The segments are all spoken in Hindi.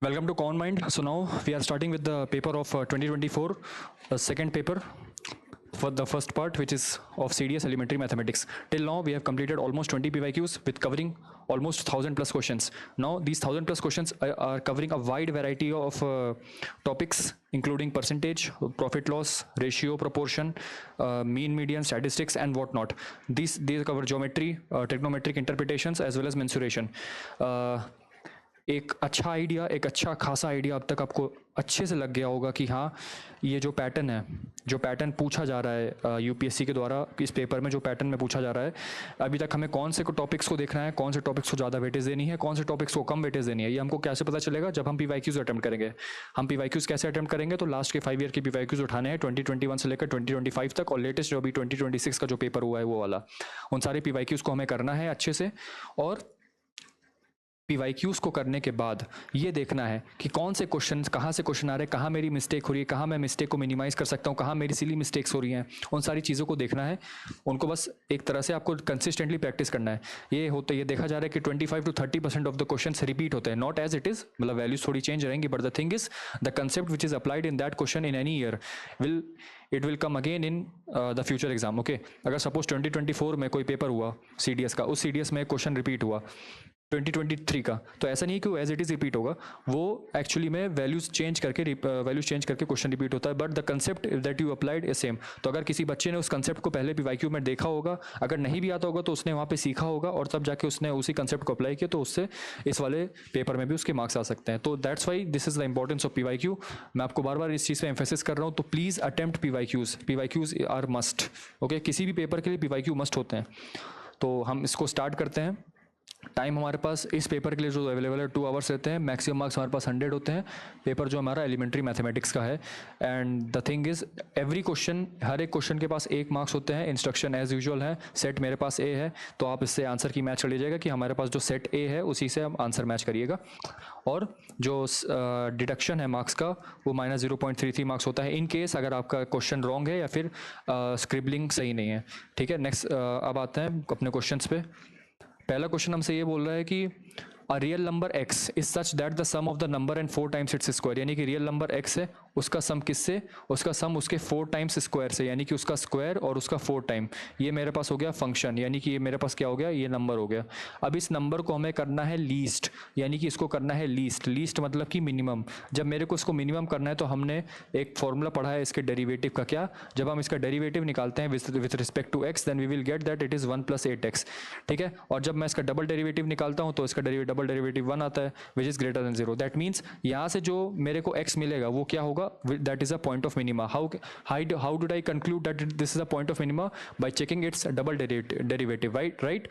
Welcome to Common Mind. So now we are starting with the paper of 2024, second paper for the first part, which is of CDS Elementary Mathematics. Till now we have completed almost 20 PYQs with covering almost 1000 plus questions. Now these 1000 plus questions are covering a wide variety of topics, including percentage, profit loss, ratio, proportion, mean, median, statistics, and whatnot. These cover geometry, trigonometric interpretations, as well as mensuration. एक अच्छा आइडिया, एक अच्छा खासा आइडिया अब तक आपको अच्छे से लग गया होगा कि हाँ, ये जो पैटर्न है, जो पैटर्न पूछा जा रहा है यूपीएससी के द्वारा इस पेपर में, जो पैटर्न में पूछा जा रहा है, अभी तक हमें कौन से टॉपिक्स को देखना है, कौन से टॉपिक्स को ज़्यादा वेटेज देनी है, कौन से टॉपिक्स को कम वेटेज देनी है, ये हमको कैसे पता चलेगा जब हम पीवाईक्यूज अटेम्प्ट करेंगे। हम पीवाईक्यूज कैसे अटेम्प्ट करेंगे? तो लास्ट के 5 ईयर के पीवाईक्यूज उठाने हैं 2021 से लेकर 2025 तक, और लेटेस्ट जो अभी 2026 का जो पेपर हुआ है वो वाला, उन सारे पीवाईक्यूज को हमें करना है अच्छे से। और पीवाईक्यूज को करने के बाद ये देखना है कि कौन से क्वेश्चन, कहाँ से क्वेश्चन आ रहे हैं, कहाँ मेरी मिस्टेक हो रही है, कहाँ मैं मिस्टेक को मिनिमाइज कर सकता हूँ, कहाँ मेरी सिली मिस्टेक्स हो रही हैं, उन सारी चीज़ों को देखना है। उनको बस एक तरह से आपको कंसिस्टेंटली प्रैक्टिस करना है। ये देखा जा रहा है कि 25 to 30% of the question repeat होते हैं, नॉट एज इट इज, मतलब वैल्यूज थोड़ी चेंज रहेंगी, but the thing is the concept which is applied in that question in any year will come again in the future exam. Okay, अगर सपोज 2024 में कोई पेपर हुआ CDS का, उस CDS में क्वेश्चन रिपीट हुआ 2023 का, तो ऐसा नहीं कि वो एज इट इज रिपीट होगा, वो एक्चुअली में वैल्यूज चेंज करके क्वेश्चन रिपीट होता है, but the concept that you applied is same. तो अगर किसी बच्चे ने उस कंसेप्ट को पहले पीवाईक्यू में देखा होगा, अगर नहीं भी आता होगा तो उसने वहाँ पे सीखा होगा, और तब जाके उसने उसी कंसेप्ट को अप्लाई किया, तो उससे इस वाले पेपर में भी उसके मार्क्स आ सकते हैं। तो that's why this is the importance of PYQ. मैं आपको बार बार इस चीज़ पे एम्फेसिस कर रहा हूँ, तो please attempt PYQs are must. Okay, किसी भी पेपर के लिए पीवाईक्यू मस्ट होते हैं। तो हम इसको स्टार्ट करते हैं। टाइम हमारे पास इस पेपर के लिए जो अवेलेबल है 2 आवर्स रहते हैं, मैक्सिमम मार्क्स हमारे पास 100 होते हैं। पेपर जो हमारा एलिमेंट्री मैथमेटिक्स का है, and the thing is every question, हर एक क्वेश्चन के पास 1 मार्क्स होते हैं। इंस्ट्रक्शन एज यूजुअल है, सेट मेरे पास A है, तो आप इससे आंसर की मैच कर लीजिएगा कि हमारे पास जो सेट A है उसी से हम आंसर मैच करिएगा। और जो डिडक्शन है मार्क्स का, वो -0.33 मार्क्स होता है इन केस अगर आपका क्वेश्चन रॉन्ग है या फिर स्क्रिबलिंग सही नहीं है। ठीक है, नेक्स्ट अब आते हैं अपने क्वेश्चन पे। पहला क्वेश्चन हमसे ये बोल रहा है कि a real number x is such that the sum of the number and 4 times its square, यानी कि रियल नंबर x है, उसका सम किससे, उसका सम उसके 4 टाइम्स स्क्वायर से, यानी कि उसका स्क्वायर और उसका 4 टाइम। ये मेरे पास हो गया फंक्शन, यानी कि ये मेरे पास क्या हो गया, ये नंबर हो गया। अब इस नंबर को हमें करना है लीस्ट, यानी कि इसको करना है लीस्ट मतलब कि मिनिमम। जब मेरे को इसको मिनिमम करना है तो हमने एक फॉर्मूला पढ़ा है इसके डेरिवेटिव का। क्या? जब हम इसका डेरिवेटिव निकालते हैं with respect to x, then we will get that it is 1 + 8x। ठीक है, और जब मैं इसका डबल डेरिवेटिव निकालता हूँ तो इसका डबल डेरिवेटिव 1 आता है, which is greater then 0। That means यहाँ से जो मेरे को x मिलेगा वो क्या होगा, that is a point of minima. How did I conclude that this is a point of minima? Bye checking it's double derivative, right?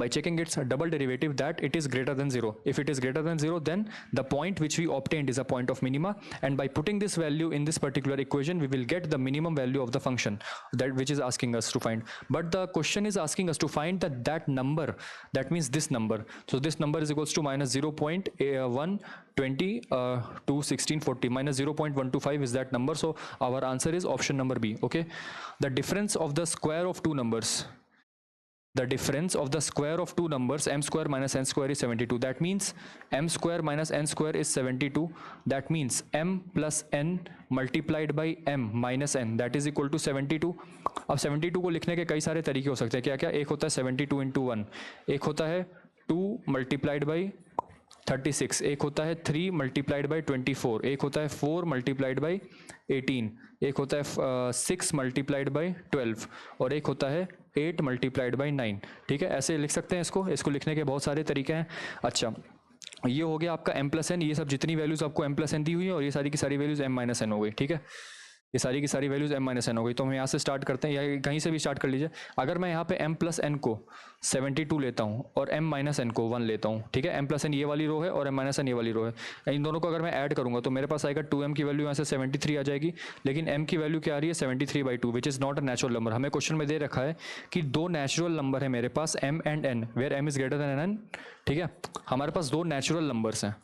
By checking its double derivative that it is greater than 0. If it is greater than 0, then the point which we obtained is a point of minima, and by putting this value in this particular equation we will get the minimum value of the function that which is asking us to find. But the question is asking us to find that number, that means this number. So this number is equals to -0.120 to 1640, -0.125 is that number. So our answer is option number B. Okay, the difference of the square of two numbers, the difference of the square of two numbers, m square minus n square is 72. That means m square minus n square is 72. That means m plus n multiplied by m minus n, that is equal to 72. अब 72 को लिखने के कई सारे तरीके हो सकते हैं। क्या क्या? एक होता है 72 into 1, एक होता है 2 multiplied by 36, एक होता है 3 multiplied by 24, एक होता है 4 multiplied by 18, एक होता है 6 multiplied by 12, और एक होता है 8 multiplied by 9। ठीक है, ऐसे लिख सकते हैं इसको लिखने के बहुत सारे तरीके हैं। अच्छा, ये हो गया आपका m + n, ये सब जितनी वैल्यूज आपको m + n दी हुई है, और ये सारी की सारी वैल्यूज m - n हो गई। ठीक है, ये सारी की सारी वैल्यूज m - n हो गई। तो हम यहाँ से स्टार्ट करते हैं, या कहीं से भी स्टार्ट कर लीजिए। अगर मैं यहाँ पे m + n को 72 लेता हूँ और m - n को 1 लेता हूँ, ठीक है, m + n ये वाली रो है और m - n ये वाली रो है, इन दोनों को अगर मैं ऐड करूँगा तो मेरे पास आएगा 2m की वैल्यू यहाँ से 73 आ जाएगी, लेकिन m की वैल्यू क्या आ रही है 73/2, which is not a natural number. हमें क्वेश्चन में दे रखा है कि 2 नेचुरल नंबर है मेरे पास m and n, where m is greater than n। ठीक है, हमारे पास 2 नेचुरल नंबर्स हैं,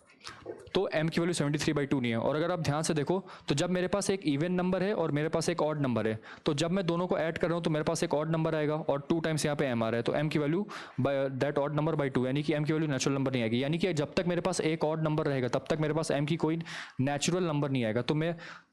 तो m की वैल्यू 73/2 नहीं है। और अगर आप ध्यान से देखो तो जब मेरे पास एक इवन नंबर है और मेरे पास एक ऑड नंबर है, तो जब मैं दोनों को ऐड कर रहा हूँ तो मेरे पास एक ऑड नंबर आएगा और 2 टाइम्स यहाँ पे m आ रहा है, तो m की value that odd number by 2, यानी कि m की वैल्यू नेचुरल नंबर नहीं आएगी। यानी कि जब तक मेरे पास एक ऑड नंबर रहेगा तब तक मेरे पास m की कोई नेचुरल नंबर नहीं आएगा।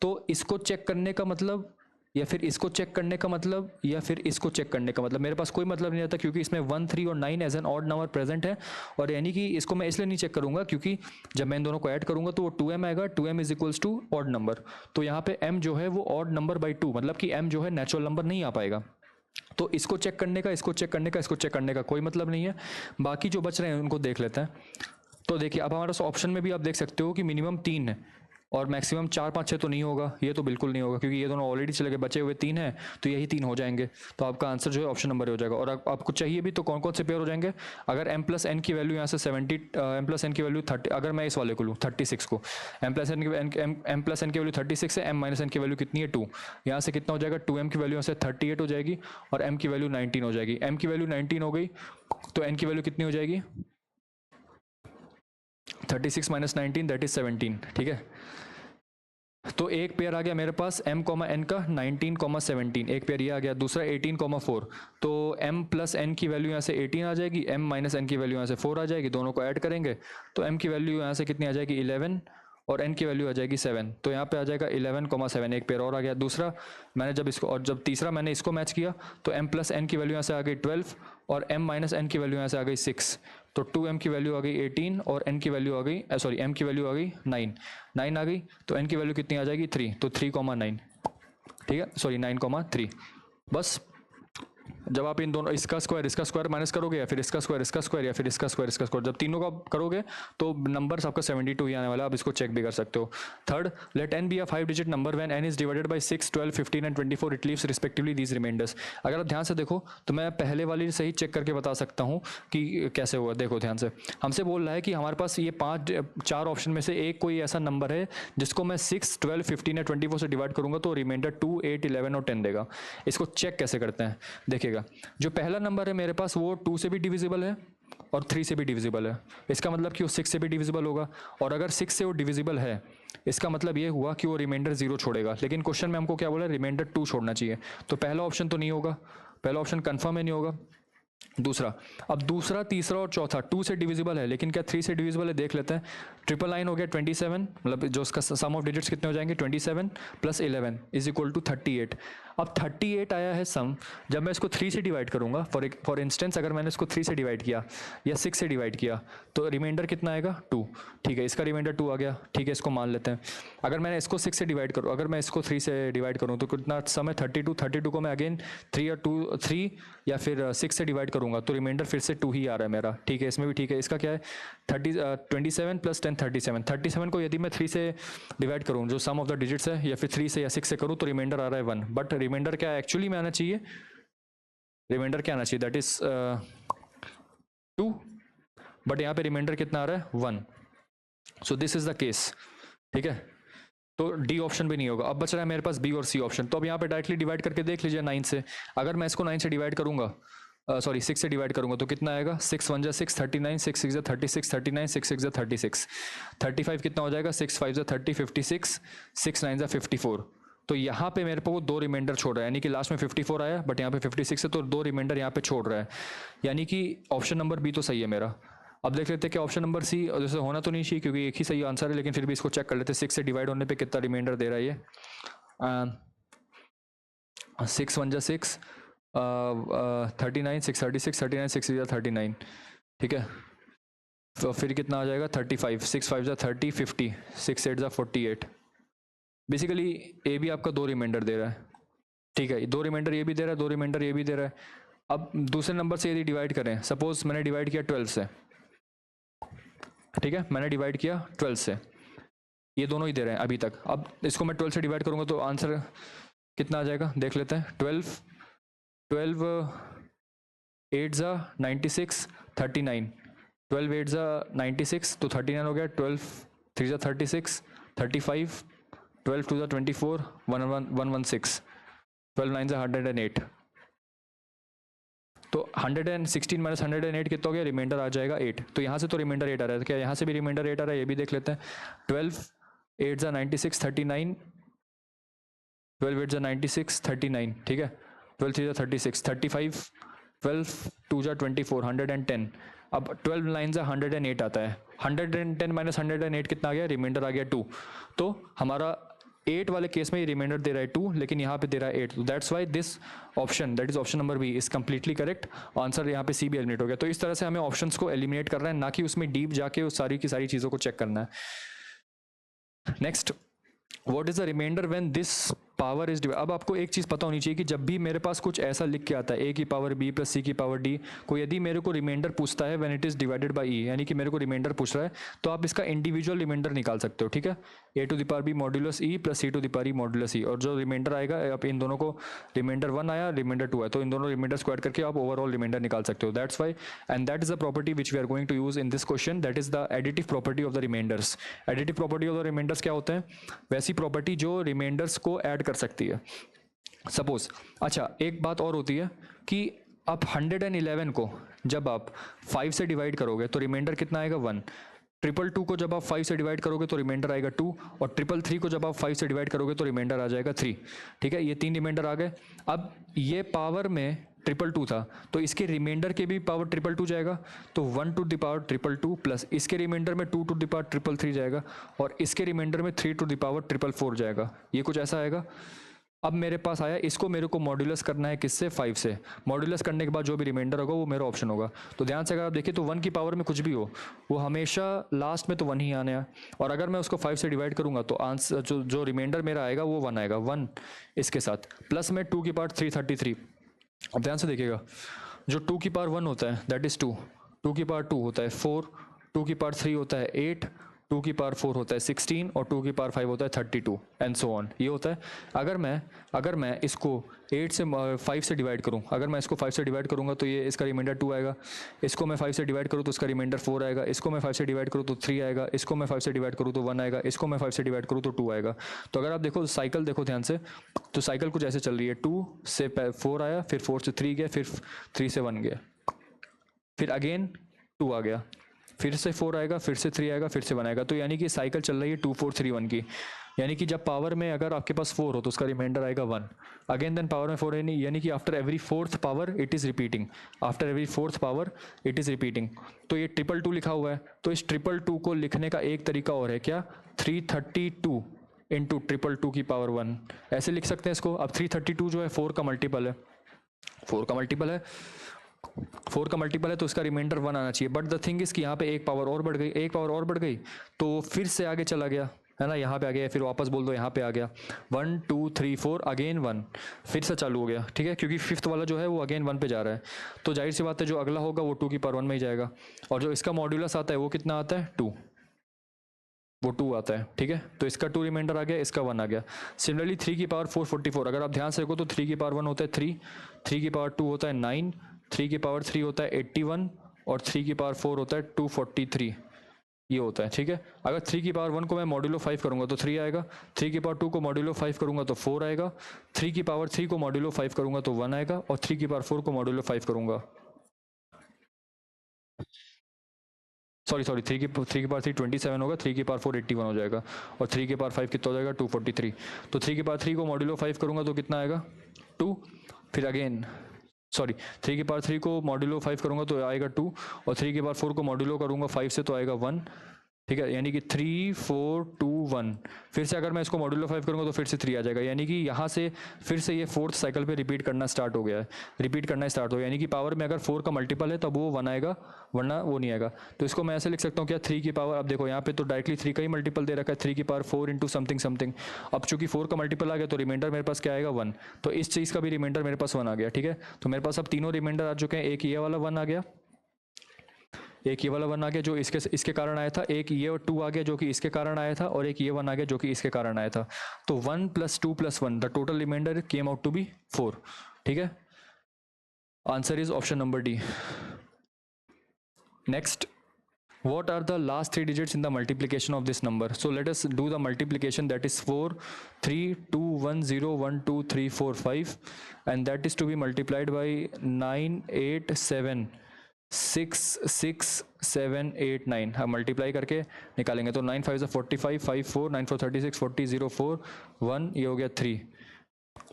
तो इसको चेक करने का मतलब, या फिर इसको चेक करने का मतलब, या फिर इसको चेक करने का मतलब मेरे पास कोई मतलब नहीं रहता, क्योंकि इसमें 1, 3 और 9 as an odd number present है। और यानी कि इसको मैं इसलिए नहीं चेक करूंगा क्योंकि जब मैं इन दोनों को ऐड करूंगा तो वो 2m आएगा, 2m is equals to odd number. तो यहाँ पे m जो है वो ऑड नंबर बाई 2, मतलब कि m जो है नेचुरल नंबर नहीं आ पाएगा। तो इसको चेक करने का, इसको चेक करने का, इसको चेक करने का कोई मतलब नहीं है। बाकी जो बच रहे हैं उनको देख लेते हैं। तो देखिए अब हमारे ऑप्शन में भी आप देख सकते हो कि मिनिमम 3 है और मैक्सिमम 4, 5, 6 तो नहीं होगा, ये तो बिल्कुल नहीं होगा क्योंकि ये दोनों ऑलरेडी चले गए, बचे हुए 3 हैं तो यही 3 हो जाएंगे। तो आपका आंसर जो है ऑप्शन नंबर हो जाएगा। और आपको चाहिए भी तो कौन कौन से पेयर हो जाएंगे, अगर m प्लस एन की वैल्यू यहाँ से 70, m प्लस एन की वैल्यू 30, अगर मैं इस वाले को लूँ 36 को, m प्लस एन की वैल्यू 36 है, m माइनस एन की वैल्यू कितनी है 2, यहाँ से कितना हो जाएगा 2m की वैल्यू यहाँ से 38 हो जाएगी और m की वैल्यू 19 हो जाएगी। m की वैल्यू 19 हो गई तो n की वैल्यू कितनी हो जाएगी 36 माइनस 19 दैट इज 17, ठीक है। तो एक पेयर आ गया मेरे पास m, n का 19, 17, एक पेयर ये आ गया। दूसरा 18, 4, तो m प्लस n की वैल्यू यहाँ से 18 आ जाएगी, m माइनस n की वैल्यू यहाँ से 4 आ जाएगी, दोनों को ऐड करेंगे तो m की वैल्यू यहाँ से कितनी आ जाएगी 11 और n की वैल्यू आ जाएगी 7। तो यहाँ पे आ जाएगा 11, 7, एक पेयर और आ गया। दूसरा मैंने जब इसको, और जब तीसरा मैंने इसको मैच किया तो m प्लस n की वैल्यू यहाँ से आ गई 12 और m माइनस n की वैल्यू यहाँ से आ गई 6, तो 2m की वैल्यू आ गई 18 और n की वैल्यू आ गई, सॉरी m की वैल्यू आ गई 9 आ गई, तो n की वैल्यू कितनी आ जाएगी 3, तो 3, 9, ठीक है, सॉरी 9, 3। बस जब आप इन दोनों इसका स्क्वायर माइनस करोगे या फिर इसका स्क्वायर या फिर इसका स्क्वायर, जब तीनों का करोगे तो नंबर आपका 72 ही आने वाला है। आप इसको चेक भी कर सकते हो। Third, let n be a 5 digit number when n is divided by 6, 12, 15 and 24 it leaves respectively these reminders. अगर आप ध्यान से देखो तो मैं पहले वाली से ही चेक करके बता सकता हूँ कि कैसे हुआ। देखो ध्यान से, हमसे बोल रहा है कि हमारे पास ये 4 ऑप्शन में से एक कोई ऐसा नंबर है जिसको मैं 6, 12, 15 या 24 से डिवाइड करूंगा तो रिमाइंडर 2, 8, 11 और 10 देगा। इसको चेक कैसे करते हैं देखिएगा, जो पहला नंबर है मेरे पास वो 2 से भी डिविजिबल है और 3 से भी डिविजिबल है, इसका मतलब कि वो 6 से भी डिविजिबल होगा। और अगर 6 से वो डिविजिबल है इसका मतलब ये हुआ कि वो रिमाइंडर 0 छोड़ेगा। लेकिन क्वेश्चन में हमको क्या बोला, रिमाइंडर 2 छोड़ना चाहिए, तो पहला ऑप्शन तो नहीं होगा, पहला ऑप्शन कंफर्म है नहीं होगा। दूसरा, अब दूसरा, तीसरा और चौथा 2 से डिविजिबल है लेकिन क्या 3 से डिविजिबल है देख लेते हैं। 999 हो गया 27, मतलब जो उसका सम ऑफ डिजिट्स कितने हो जाएंगे 27 प्लस 11 इज इक्वल टू 38। अब 38 आया है सम, जब मैं इसको 3 से डिवाइड करूंगा, फॉर इंस्टेंस अगर मैंने इसको 3 से डिवाइड किया या 6 से डिवाइड किया तो रिमाइंडर कितना आएगा 2, ठीक है, इसका रिमाइंडर 2 आ गया, ठीक है, इसको मान लेते हैं। अगर मैंने इसको 6 से डिवाइड करूँ, अगर मैं इसको 3 से डिवाइड करूँ तो कितना सम है 32 को मैं अगेन 3 या फिर 6 से डिवाइड करूंगा तो रिमाइंडर फिर से 2 ही आ रहा है मेरा, ठीक है, इसमें भी ठीक है। इसका क्या है 27 प्लस 10 37 को यदि मैं 3 से डिवाइड करूँ जो सम ऑफ द डिजिट्स है या फिर 3 से या 6 से करूँ तो रिमाइंडर आ रहा है 1, बट रिमाइंडर क्या एक्चुअली में आना चाहिए, रिमाइंडर क्या आना चाहिए दैट इज 2, बट यहाँ पे रिमाइंडर कितना आ रहा है 1। So this is the case, ठीक है, तो डी ऑप्शन भी नहीं होगा। अब बच रहा है मेरे पास बी और सी ऑप्शन। तो अब यहाँ पे डायरेक्टली डिवाइड करके देख लीजिए 9 से, अगर मैं इसको 9 से डिवाइड करूंगा, सॉरी 6 से डिवाइड करूंगा तो कितना आएगा 6 1 6 39, 6 6 36, 39, 6 6 36, 35 कितना हो जाएगा 6 5 30, 56, 6 9 54। तो यहाँ पे मेरे को 2 रिमाइंडर छोड़ रहा है, यानी कि लास्ट में 54 आया बट यहाँ पे 56 है, तो 2 रिमाइंडर यहाँ पे छोड़ रहा है, यानी कि ऑप्शन नंबर बी तो सही है मेरा। अब देख लेते हैं कि ऑप्शन नंबर सी जैसे होना तो नहीं चाहिए क्योंकि एक ही सही आंसर है, लेकिन फिर भी इसको चेक कर लेते हैं 6 से डिवाइड होने पे कितना रिमाइंडर दे रहा है ये। 6 1 6 39, 6 36, 39, 6 39, ठीक है, तो फिर कितना आ जाएगा 35, 6 5 30, 50, 6 8 48। बेसिकली ए भी आपका 2 रिमाइंडर दे रहा है, ठीक है, 2 रिमाइंडर ये भी दे रहा है, 2 रिमाइंडर ये भी दे रहा है। अब दूसरे नंबर से यदि डिवाइड करें, सपोज मैंने डिवाइड किया 12 से, ठीक है, मैंने डिवाइड किया 12 से, ये दोनों ही दे रहे हैं अभी तक। अब इसको मैं 12 से डिवाइड करूंगा तो आंसर कितना आ जाएगा देख लेते हैं। 12 8 96, 39, 12 8 96 तो 39 हो गया, 12 3 36, 35, 12 2 24, 116, 12 9 108। तो 116 माइनस 108 कितना हो गया, रिमाइंडर आ जाएगा 8। तो यहाँ से तो रिमाइंडर 8 आ रहा है, क्या यहाँ से भी रिमाइंडर 8 आ रहा है, ये भी देख लेते हैं। 12 8 ज़ा 96 39, 12 8 ज़ा 96 39, ठीक है। 12 3 ज़ा 36 35, 12 2 ज़ा 24 110। अब 12 9 ज़ा 108 आता है, 110 माइनस 108 कितना आ गया, रिमाइंडर आ गया 2। तो हमारा 8 वाले केस में ये रिमाइंडर दे रहा है 2, लेकिन यहाँ पे दे रहा है 8। तो that's why this option, that is option number B, is completely correct answer. यहाँ पे सी भी एलिमिनेट हो गया। तो इस तरह से हमें ऑप्शंस को एलिमिनेट करना है, ना कि उसमें डीप जाके उस सारी की सारी चीज़ों को चेक करना है। Next, what is the reminder when this power is divide. अब आपको एक चीज़ पता होनी चाहिए कि जब भी मेरे पास कुछ ऐसा लिख के आता है, ए की पावर बी प्लस सी की पावर डी, को यदि मेरे को रिमाइंडर पूछता है when it is divided by E, यानी कि मेरे को रिमाइंडर पूछ रहा है, तो आप इसका इंडिविजुअल रिमाइंडर निकाल सकते हो, ठीक है। A to the power B modulus E plus C to the power E modulus E, और जो रिमाइंडर आएगा, आप इन दोनों को, रिमाइंडर 1 आया, रिमाइंडर 2 है, तो इन दोनों रिमाइंडर स्क्वायर करके आप ओवरऑल रिमाइंडर निकाल सकते हो। That's why, and that is the property which we are going to use in this question, that is the additive property of the reminders. Additive property of the reminders क्या होते हैं, वैसी प्रॉपर्टी जो रिमाइंडर्स को ऐड कर सकती है। सपोज, अच्छा एक बात और होती है कि आप 111 को जब आप 5 से डिवाइड करोगे तो रिमाइंडर कितना आएगा, 1। 222 को जब आप 5 से डिवाइड करोगे तो रिमाइंडर आएगा 2, और 333 को जब आप 5 से डिवाइड करोगे तो रिमाइंडर आ जाएगा 3, ठीक है। ये 3 रिमाइंडर आ गए। अब ये पावर में 222 था, तो इसके रिमाइंडर के भी पावर 222 जाएगा, तो 1 टू द पावर 222 प्लस इसके रिमाइंडर में 2 टू द पावर 333 जाएगा, और इसके रिमाइंडर में 3 टू द पावर 444 जाएगा। ये कुछ ऐसा आएगा। अब मेरे पास आया, इसको मेरे को मॉड्यूलस करना है किससे, 5 से। मॉड्यूलस करने के बाद जो भी रिमाइंडर होगा वो मेरा ऑप्शन होगा। तो ध्यान से अगर आप देखिए तो 1 की पावर में कुछ भी हो, वो हमेशा लास्ट में तो 1 ही आने है, और अगर मैं उसको 5 से डिवाइड करूंगा तो आंसर जो रिमाइंडर मेरा आएगा वो 1 आएगा, 1 इसके साथ, प्लस में 2 की पावर 333। अब ध्यान से देखिएगा, जो 2 की पावर 1 होता है दैट इज 2, 2 की पावर 2 होता है 4, 2 की पावर 3 होता है 8, 2 की पावर 4 होता है 16, और 2 की पावर 5 होता है 32, एंड सो ऑन। ये होता है। अगर मैं इसको 8 से 5 से डिवाइड करूं, अगर मैं इसको 5 से डिवाइड करूंगा तो ये इसका रिमाइंडर 2 आएगा, इसको मैं 5 से डिवाइड करूं तो इसका रिमाइंडर 4 आएगा, इसको मैं 5 से डिवाइड करूं तो 3 आएगा, इसको मैं 5 से डिवाइड करूं तो 1 आएगा, इसको मैं 5 से डिवाइड करूं तो 2 आएगा। तो अगर आप देखो साइकिल, देखो ध्यान से, तो साइकिल कुछ ऐसे चल रही है, 2 से 4 आया, फिर 4 से 3 गया, फिर 3 से 1 गया, फिर अगेन 2 आ गया, फिर से 4 आएगा, फिर से 3 आएगा, फिर से 1 आएगा। तो यानी कि साइकिल चल रही है 2 4 3 1 की। यानी कि जब पावर में अगर आपके पास 4 हो तो उसका रिमाइंडर आएगा 1, अगेन देन पावर में 4 है नहीं, यानी कि after every fourth power it is repeating, after every fourth power it is repeating. तो ये 222 लिखा हुआ है, तो इस 222 को लिखने का एक तरीका और है, क्या, 332 इंटू 222 की पावर 1, ऐसे लिख सकते हैं इसको। अब 332 जो है 4 का मल्टीपल है, 4 का मल्टीपल है, 4 का मल्टीपल है, तो इसका रिमाइंडर 1 आना चाहिए। बट द थिंग इज कि यहाँ पे एक पावर और बढ़ गई, एक पावर और बढ़ गई, तो फिर से आगे चला गया, है ना, यहाँ पे आ गया, फिर वापस बोल दो यहाँ पे आ गया, 1 2 3 4 अगेन 1, फिर से चालू हो गया, ठीक है, क्योंकि फिफ्थ वाला जो है वो अगेन 1 पे जा रहा है। तो जाहिर सी बात है जो अगला होगा वो 2 की पावर 1 में ही जाएगा, और जो इसका मॉड्यूलस आता है वो कितना आता है, 2, वो 2 आता है, ठीक है। तो इसका 2 रिमाइंडर आ गया, इसका 1 आ गया। सिमिलरली 3 की पावर 444, अगर आप ध्यान से देखो तो 3 की पावर 1 होता है 3, 3 की पावर 2 होता है 9, 3 की पावर 3 होता है 81, और 3 की पावर 4 होता है 243, ये होता है, ठीक है। अगर 3 की पावर 1 को मैं मॉड्यूलो 5 करूंगा तो 3 आएगा, 3 की पावर 2 को मॉड्यूलो 5 करूंगा तो 4 आएगा, 3 की पावर 3 को मॉड्यूलो 5 करूंगा तो 1 आएगा, और 3 की पावर 4 को मॉड्यूलो 5 करूंगा, सॉरी 3 की पावर 3 27 होगा, 3 की पावर 4 81 हो जाएगा, और 3 की पावर 5 कितना हो जाएगा, 243। तो 3 की पावर 3 को मॉड्यूलो 5 करूंगा तो कितना आएगा, 2, फिर अगेन सॉरी 3 की पावर 3 को मॉड्यूलो 5 करूंगा तो आएगा 2, और 3 की पावर 4 को मॉड्यूलो करूंगा 5 से तो आएगा 1, ठीक है। यानी कि 3 4 2 1, फिर से अगर मैं इसको मॉड्यूलो 5 करूंगा तो फिर से 3 आ जाएगा, यानी कि यहाँ से फिर से ये फोर्थ साइकिल पे रिपीट करना स्टार्ट हो गया है, रिपीट करना स्टार्ट हो गया, यानी कि पावर में अगर 4 का मल्टीपल है तब वो 1 आएगा, वरना वो नहीं आएगा। तो इसको मैं ऐसे लिख सकता हूँ क्या, 3 की पावर, अब देखो यहाँ पे तो डायरेक्टली 3 का ही मल्टीपल दे रखा है, 3 की पावर 4 इंटू समथिंग समथिंग। अब चूंकि 4 का मल्टीपल आ गया तो रिमाइंडर मेरे पास क्या आएगा, 1, तो इस चीज़ का भी रिमाइंडर मेरे पास 1 आ गया, ठीक है। तो मेरे पास अब तीनों रिमाइंडर आ चुके हैं, एक ये वाला 1 आ गया, एक ये वाला 1 आ गया जो इसके कारण आया था, एक ये 2 आ गया जो कि इसके कारण आया था, और एक ये 1 आ गया जो कि इसके कारण आया था। तो 1 + 2 + 1 the total reminder came out to be 4, ठीक है। Answer is option number D. Next, what are the last three digits in the multiplication of this number? So let us do the multiplication, that is 4 3 2 1 0 1 2 3 4 5, and that is to be multiplied by 9 8 7 6 6 7 8 9. हम मल्टीप्लाई करके निकालेंगे तो 9 5 45 5 4 9 4 36 40 0 4 1, ये हो गया 3.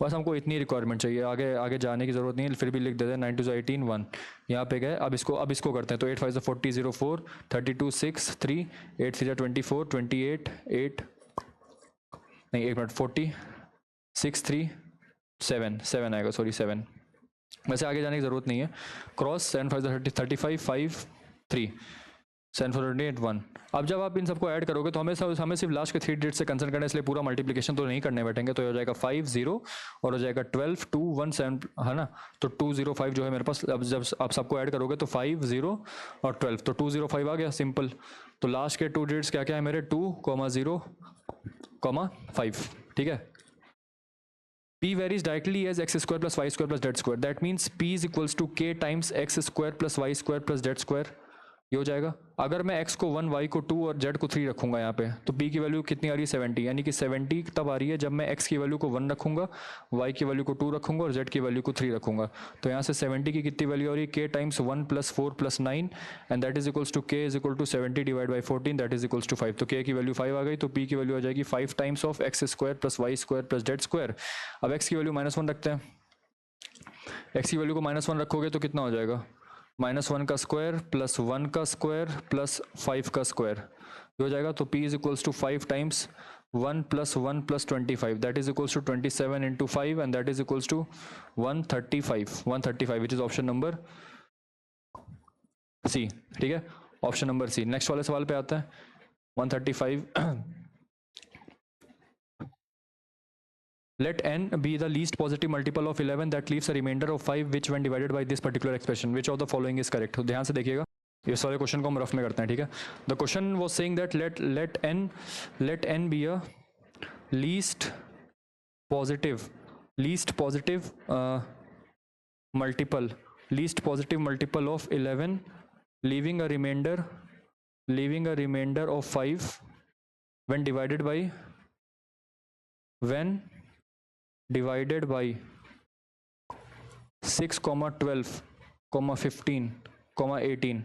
बस हमको इतनी रिक्वायरमेंट चाहिए, आगे जाने की ज़रूरत नहीं है, फिर भी लिख देते हैं 9 2 18 1. यहाँ पे गए. अब इसको करते हैं तो 8 5 40 0 4 32 6 3 8 3 24 28 8 नहीं 1 मिनट 40 6 3 7 आएगा, सॉरी 7. वैसे आगे जाने की ज़रूरत नहीं है. क्रॉस 7 5 35 5 3 7 4 28 1. अब जब आप इन सबको ऐड करोगे तो हमें सिर्फ लास्ट के 3 डिजिट से कंसर्न करना है, इसलिए पूरा मल्टीप्लिकेशन तो नहीं करने बैठेंगे. तो हो जाएगा 5 0 और हो जाएगा 12 2 1 7, है ना. तो 205 जो है मेरे पास. अब जब आप सबको ऐड करोगे तो 5 0 और 12, तो 205 आ गया सिंपल. तो लास्ट के 2 डिजिट्स क्या क्या है मेरे, 2 0 5. ठीक है. P varies directly as x square plus y square plus z square. That means P is equals to k times x square plus y square plus z square. ये हो जाएगा. अगर मैं x को 1, y को 2 और z को 3 रखूंगा यहाँ पे, तो P की वैल्यू कितनी आ रही है 70. यानी कि 70 तब आ रही है जब मैं x की वैल्यू को 1 रखूंगा, y की वैल्यू को 2 रखूंगा और z की वैल्यू को 3 रखूंगा. तो यहाँ से 70 की कितनी वैल्यू आ रही है, k times 1 plus 4 plus 9, and that is equals to k is equal to 70 divide by 14, that is equals to 5. तो k की वैल्यू 5 आ गई, तो P की वैल्यू आ जाएगी 5 times of x square plus y square plus z square. अब x की वैल्यू -1 रखते हैं. x की वैल्यू को -1 रखोगे तो कितना हो जाएगा, -1 का स्क्वायर प्लस 1 का स्क्वायर प्लस 5 का स्क्वायर, ये हो जाएगा. तो P is equals to 5 times 1 plus 1 plus 25, that is equals to 27 into 5, and that is equals to 135 which is option number C. ठीक है, ऑप्शन नंबर सी. नेक्स्ट वाले सवाल पे आता है 135. Let n be the least positive multiple of 11 that leaves a remainder of 5 which when divided by this particular expression, which of the following is correct. तो ध्यान से देखिएगा, इस वाले क्वेश्चन को हम रफ में करते हैं. ठीक है. The question was saying that let n be a least positive multiple of 11 leaving a remainder of 5 when divided by 6, 12, 15, 18.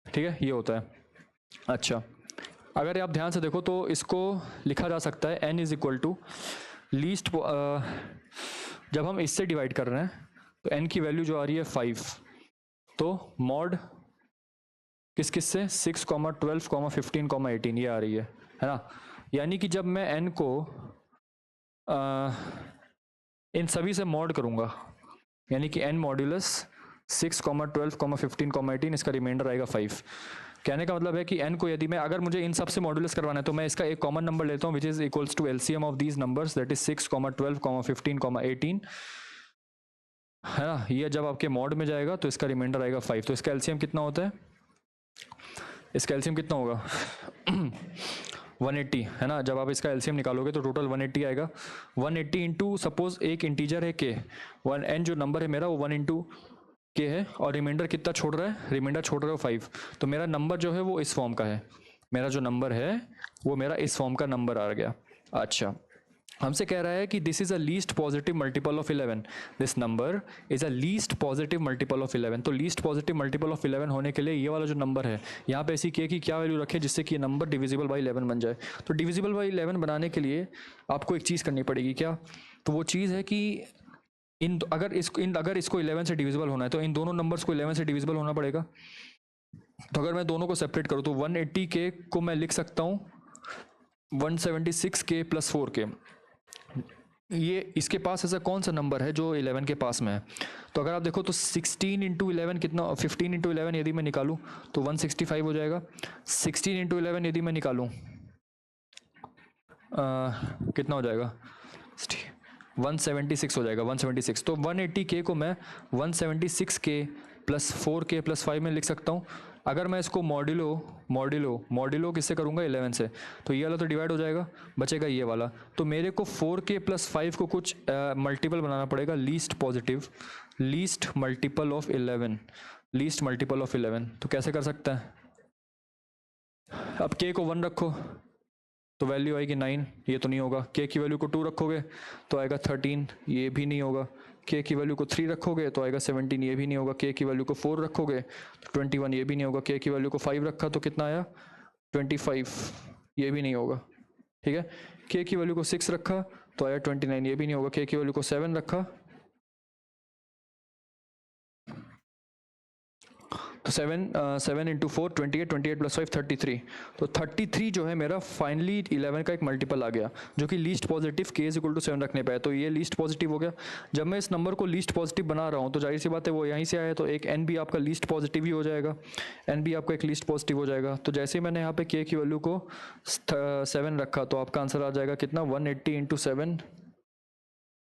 ठीक है, ये होता है. अच्छा, अगर आप ध्यान से देखो तो इसको लिखा जा सकता है n is equal to least. जब हम इससे डिवाइड कर रहे हैं तो n की वैल्यू जो आ रही है 5, तो मॉड किस से 6, 12, 15, 18 ये आ रही है ना. यानी कि जब मैं n को इन सभी से मॉड करूंगा, यानी कि n मॉड्यूलस 6, 12, 15, 18, इसका रिमाइंडर आएगा 5. कहने का मतलब है कि n को यदि मैं, अगर मुझे इन सब से मॉड्यूलस करवाना है तो मैं इसका एक कॉमन नंबर लेता हूँ which is equals to LCM of these numbers, that is 6, 12, 15, 18, है ना. ये जब आपके मॉड में जाएगा तो इसका रिमाइंडर आएगा 5. तो इसका एलसीएम कितना होता है, इसका एलसीएम कितना होगा 180, है ना. जब आप इसका एलसीएम निकालोगे तो टोटल 180 आएगा. 180 इंटू सपोज एक इंटीजर है k, n जो नंबर है मेरा वो 1 इंटू k है, और रिमाइंडर कितना छोड़ रहा है, रिमाइंडर छोड़ रहा है 5. तो मेरा नंबर जो है वो इस फॉर्म का है, मेरा जो नंबर है वो मेरा इस फॉर्म का नंबर आ गया. अच्छा, हमसे कह रहा है कि this is a least positive multiple of 11, this number is a least positive multiple of 11. तो लीस्ट पॉजिटिव मल्टीपल ऑफ 11 होने के लिए ये वाला जो नंबर है यहाँ पे ऐसी k की क्या वैल्यू रखे जिससे कि ये नंबर डिविजिबल बाई 11 बन जाए. तो डिविजिबल बाई 11 बनाने के लिए आपको एक चीज़ करनी पड़ेगी. क्या? तो वो चीज़ है कि अगर इसको 11 से डिविजिबल होना है तो इन दोनों नंबर्स को 11 से डिविजिबल होना पड़ेगा. तो अगर मैं दोनों को सेपरेट करूँ तो 180k को मैं लिख सकता हूँ 176k प्लस 4k. ये इसके पास ऐसा कौन सा नंबर है जो 11 के पास में है. तो अगर आप देखो तो 16 इंटू 11 कितना, 15 इंटू 11 यदि मैं निकालूं तो 165 हो जाएगा. 16 इंटू 11 यदि मैं निकालूं कितना हो जाएगा 176 हो जाएगा. 176. तो 180k को मैं 176k प्लस 4k प्लस 5 में लिख सकता हूँ. अगर मैं इसको मॉड्यूलो किससे करूँगा 11 से, तो ये वाला तो डिवाइड हो जाएगा, बचेगा ये वाला. तो मेरे को 4k प्लस 5 को कुछ मल्टीपल बनाना पड़ेगा, लीस्ट मल्टीपल ऑफ 11. तो कैसे कर सकता है, अब k को 1 रखो तो वैल्यू आएगी 9, ये तो नहीं होगा। k की वैल्यू को 2 रखोगे तो आएगा 13, ये भी नहीं होगा। k की वैल्यू को 3 रखोगे तो आएगा 17, ये भी नहीं होगा। k की वैल्यू को 4 रखोगे तो 21, ये भी नहीं होगा। k की वैल्यू को 5 रखा तो कितना आया 25, ये भी नहीं होगा। ठीक है, k की वैल्यू को 6 रखा तो आया 29, ये भी नहीं होगा। k की वैल्यू को 7 रखा तो 7 इंटू 4 28, 28 प्लस 5 33। तो 33 जो है मेरा फाइनली 11 का एक मल्टीपल आ गया जो कि least positive k is equal to 7 रखने पे है। तो ये लीस्ट पॉजिटिव हो गया। जब मैं इस नंबर को लीस्ट पॉजिटिव बना रहा हूँ तो जाहिर सी बात है वो यहीं से आया, तो एक n भी आपका लीस्ट पॉजिटिव ही हो जाएगा, n भी आपका एक लीस्ट पॉजिटिव हो जाएगा। तो जैसे ही मैंने यहाँ पे k की वैल्यू को 7 रखा तो आपका आंसर आ जाएगा कितना 180 इंटू 7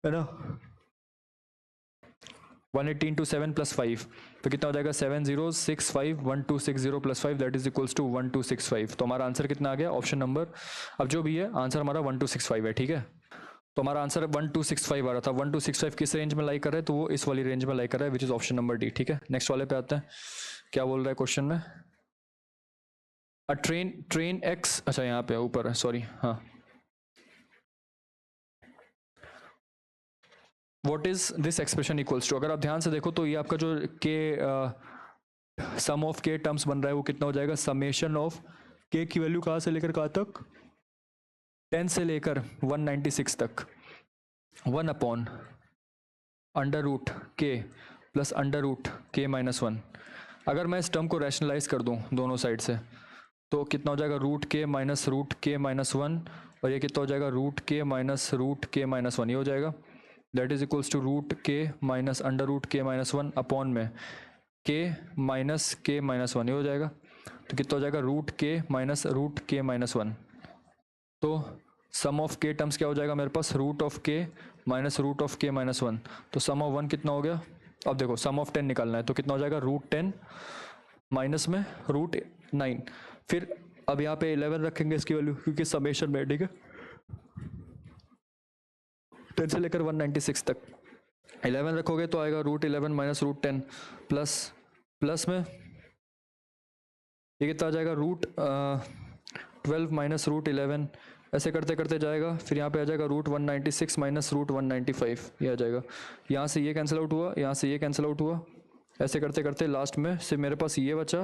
है ना, 180 इंटू 7 प्लस 5 तो कितना हो जाएगा 7065 1260 plus 5 that is equals to 1265। तो हमारा आंसर कितना आ गया ऑप्शन नंबर, अब जो भी है आंसर हमारा 1265 है। ठीक है, तो हमारा आंसर 1265 आ रहा था। 1265 किस रेंज में लाई कर रहा है, तो वो इस वाली रेंज में लाई कर रहा है which is option number D. ठीक है, नेक्स्ट वाले पे आते हैं। क्या बोल रहा है क्वेश्चन में, ट्रेन एक्स, अच्छा यहाँ पे ऊपर है, सॉरी, हाँ। What is this expression equals to, अगर आप ध्यान से देखो तो ये आपका जो के सम ऑफ के टर्म्स बन रहा है वो कितना हो जाएगा, समेशन ऑफ के की वैल्यू कहाँ से लेकर कहाँ तक, 10 से लेकर 196 तक, 1 अपॉन अंडर रूट के प्लस अंडर रूट के माइनस 1। अगर मैं इस टर्म को रैशनलाइज कर दूं दोनों साइड से तो कितना हो जाएगा रूट के माइनस 1, और ये कितना हो जाएगा रूट के माइनस 1, ये हो जाएगा। That is equals to root के माइनस अंडर रूट के माइनस 1 अपॉन में के माइनस 1, ये हो जाएगा। तो कितना हो जाएगा रूट के माइनस 1। तो सम ऑफ के टर्म्स क्या हो जाएगा मेरे पास, रूट ऑफ के माइनस माइनस 1। तो सम ऑफ 1 कितना हो गया, अब देखो सम ऑफ 10 निकालना है तो कितना हो जाएगा रूट 10 माइनस में रूट 9। फिर अब यहाँ पे 11 रखेंगे इसकी वैल्यू क्योंकि समेशन में, ठीक है, 10 से लेकर 196 तक 11 रखोगे तो आएगा रूट 11 माइनस रूट 10 प्लस में ये कितना आ जाएगा रूट 12 माइनस रूट 11, ऐसे करते करते जाएगा। फिर यहाँ पे आ जाएगा रूट 196 माइनस रूट 195, ये आ जाएगा। यहाँ से ये कैंसिल आउट हुआ, यहाँ से ये कैंसिल आउट हुआ, ऐसे करते करते लास्ट में सिर्फ मेरे पास ये बचा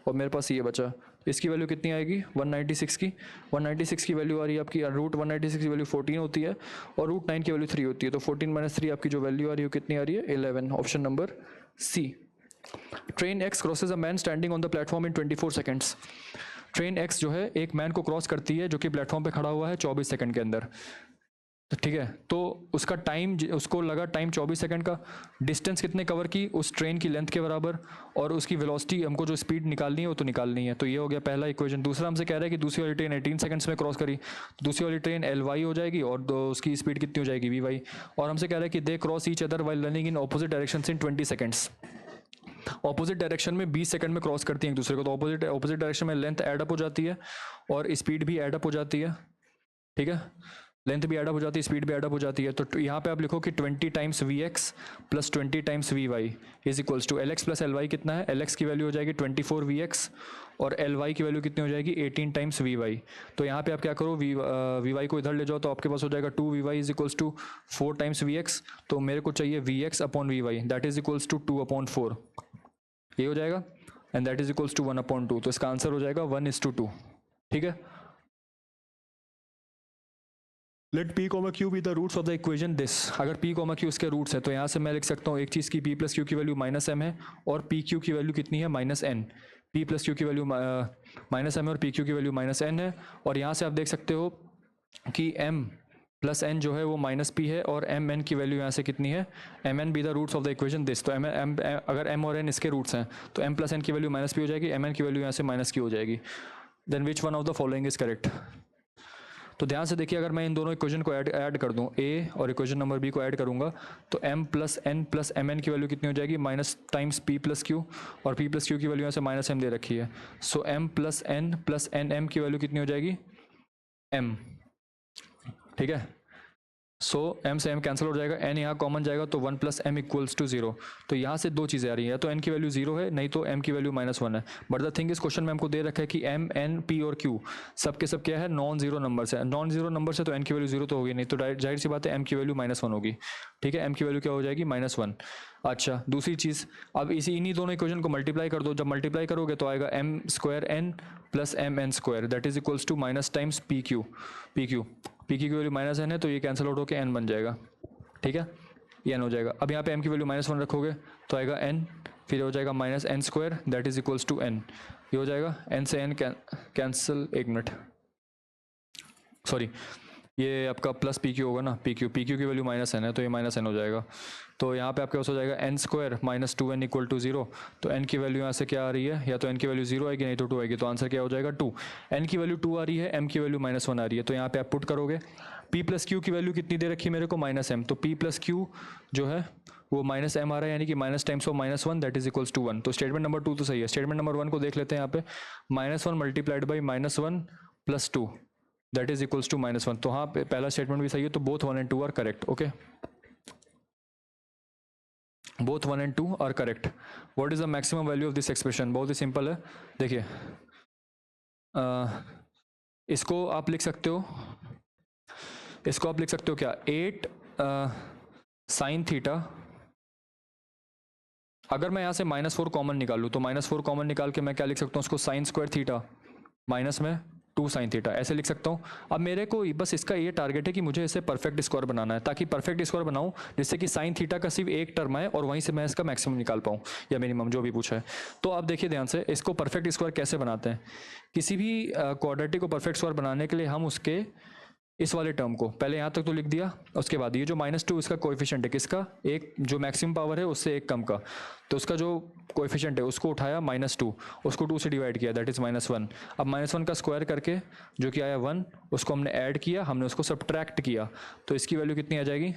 और मेरे पास ये बचा। इसकी वैल्यू कितनी आएगी 196 की, 196 की वैल्यू आ रही है आपकी, रूट 196 की वैल्यू 14 होती है और रूट 9 की वैल्यू 3 होती है। तो 14 माइनस 3 आपकी जो वैल्यू आ रही है वो कितनी आ रही है 11, option number C. Train X crosses a man standing on the platform in 24 seconds. Train X जो है एक मैन को क्रॉस करती है जो कि प्लेटफॉर्म पे खड़ा हुआ है 24 सेकंड के अंदर। तो ठीक है, तो उसका टाइम, उसको लगा टाइम 24 सेकंड का, डिस्टेंस कितने कवर की उस ट्रेन की लेंथ के बराबर, और उसकी वेलोसिटी हमको जो स्पीड निकालनी है वो तो निकालनी है। तो ये हो गया पहला इक्वेशन। दूसरा हमसे कह रहा है कि दूसरी वाली ट्रेन 18 सेकंड्स में क्रॉस करी, तो दूसरी वाली ट्रेन LY हो जाएगी और उसकी स्पीड कितनी हो जाएगी VY। और हमसे कह रहा है कि they cross each other while running in opposite direction in 20 seconds. Opposite direction में 20 सेकंड में क्रॉस करती हैं एक दूसरे को, तो ऑपोजिट डायरेक्शन में लेंथ एडअप हो जाती है और स्पीड भी एडअप हो जाती है। ठीक है, लेंथ भी एडअप हो जाती है, स्पीड भी एडअप हो जाती है। तो यहाँ पे आप लिखो कि 20 times VX plus 20 times VY is equals to LX plus LY कितना है, LX की वैल्यू हो जाएगी 24 VX और LY की वैल्यू कितनी हो जाएगी 18 टाइम्स VY। तो यहाँ पे आप क्या करो, VY को इधर ले जाओ तो आपके पास हो जाएगा 2 VY is equals to 4 times VX। तो मेरे को चाहिए VX upon VY that is equals to 2/4, ये हो जाएगा, and that is equals to 1/2। तो इसका आंसर हो जाएगा 1:2। ठीक है, let P, Q be the roots of the equation this. अगर P, Q उसके रूट्स है तो यहाँ से मैं लिख सकता हूँ एक चीज़ की P प्लस Q की वैल्यू -m है और PQ की वैल्यू कितनी है -n। P प्लस Q की वैल्यू -m है और PQ की वैल्यू -n है। और यहाँ से आप देख सकते हो कि m प्लस n जो है वो -p है और mn की वैल्यू यहाँ से कितनी है, mn be the roots of the equation this. तो अगर m और n इसके रूट्स हैं तो m प्लस n की वैल्यू -p हो जाएगी, mn की वैल्यू यहाँ से -q हो जाएगी। Then which one of the following is correct. तो ध्यान से देखिए, अगर मैं इन दोनों इक्वेशन को ऐड कर दूं, A और इक्वेशन नंबर B को ऐड करूंगा तो m plus n plus mn की वैल्यू कितनी हो जाएगी minus times P plus Q, और P प्लस Q की वैल्यू यहाँ से -m दे रखी है। सो m plus n plus nm की वैल्यू कितनी हो जाएगी m। ठीक है, सो m से m कैंसिल हो जाएगा, n यहाँ कॉमन जाएगा तो 1 प्लस m इक्वल्स टू 0। तो यहाँ से दो चीज़ें आ रही हैं, या तो n की वैल्यू 0 है, नहीं तो m की वैल्यू -1 है। बट द थिंग इस क्वेश्चन में हमको दे रखा है कि m, n, p और q सब के सब क्या है, नॉन जीरो नंबर है। नॉन जीरो नंबर से तो n की वैल्यू 0 तो होगी नहीं, तो जाहिर सी बात है m की वैल्यू -1 होगी। ठीक है, m की वैल्यू क्या हो जाएगी, -1। अच्छा, दूसरी चीज़, अब इन्हीं दोनों इक्वेशन को मल्टीप्लाई कर दो। जब मल्टीप्लाई करोगे तो आएगा m square n plus m n square, that is equals to minus times P Q. P की वैल्यू -n है, तो ये कैंसिल आउट होकर n बन जाएगा। ठीक है, ये n हो जाएगा। अब यहाँ पे m की वैल्यू -1 रखोगे तो आएगा n, फिर हो जाएगा -n square, that is equals to n। ये हो जाएगा n से n कैंसिल, एक मिनट सॉरी, ये आपका प्लस पी क्यू होगा ना, पी क्यू की वैल्यू -n है, तो ये -n हो जाएगा। तो यहाँ पे आपके पास हो जाएगा n square -2n equal to 0। तो n की वैल्यू यहाँ से क्या आ रही है, या तो n की वैल्यू 0 आएगी, नहीं तो 2 आएगी। तो आंसर क्या हो जाएगा, 2। n की वैल्यू 2 आ रही है, m की वैल्यू -1 आ रही है, तो यहाँ पे आप पुट करोगे। p प्लस क्यू की वैल्यू कितनी दे रखी है मेरे को, -m, तो p प्लस क्यू जो है वो -m आ रहा है, यानी कि minus times of -1 that is equals to 1। तो स्टेटमेंट नंबर 2 तो सही है। स्टेटमेंट नंबर 1 को देख लेते हैं। यहाँ पे -1 multiplied by -1 plus 2 that is equals to -1। तो हाँ, पहला स्टेटमेंट भी सही है, तो both 1 and 2 are correct. Okay, both 1 and 2 are correct. What is the maximum value of this expression, बहुत ही सिंपल है। देखिए, इसको आप लिख सकते हो, इसको आप लिख सकते हो क्या, 8 साइन थीटा। अगर मैं यहाँ से -4 कॉमन निकालूँ तो -4 कॉमन निकाल के मैं क्या लिख सकता हूँ, उसको साइन स्क्वायर थीटा माइनस में 2 साइन थीटा, ऐसे लिख सकता हूँ। अब मेरे को बस इसका ये टारगेट है कि मुझे इसे परफेक्ट स्क्वायर बनाना है, ताकि परफेक्ट स्क्वायर बनाऊँ जिससे कि साइन थीटा का सिर्फ एक टर्म आए और वहीं से मैं इसका मैक्सिमम निकाल पाऊँ या मिनिमम, जो भी पूछा है। तो अब देखिए ध्यान से, इसको परफेक्ट स्क्वायर कैसे बनाते हैं। किसी भी क्वाड्रेटिक को परफेक्ट स्क्वायर बनाने के लिए हम उसके इस वाले टर्म को पहले यहाँ तक तो लिख दिया, उसके बाद ये जो -2 इसका कोएफिशिएंट है किसका, एक जो मैक्सिमम पावर है उससे एक कम का, तो उसका जो कोएफिशिएंट है उसको उठाया -2, उसको 2 से डिवाइड किया, दैट इज -1। अब -1 का स्क्वायर करके जो कि आया 1, उसको हमने ऐड किया, हमने उसको सब्ट्रैक्ट किया, तो इसकी वैल्यू कितनी आ जाएगी,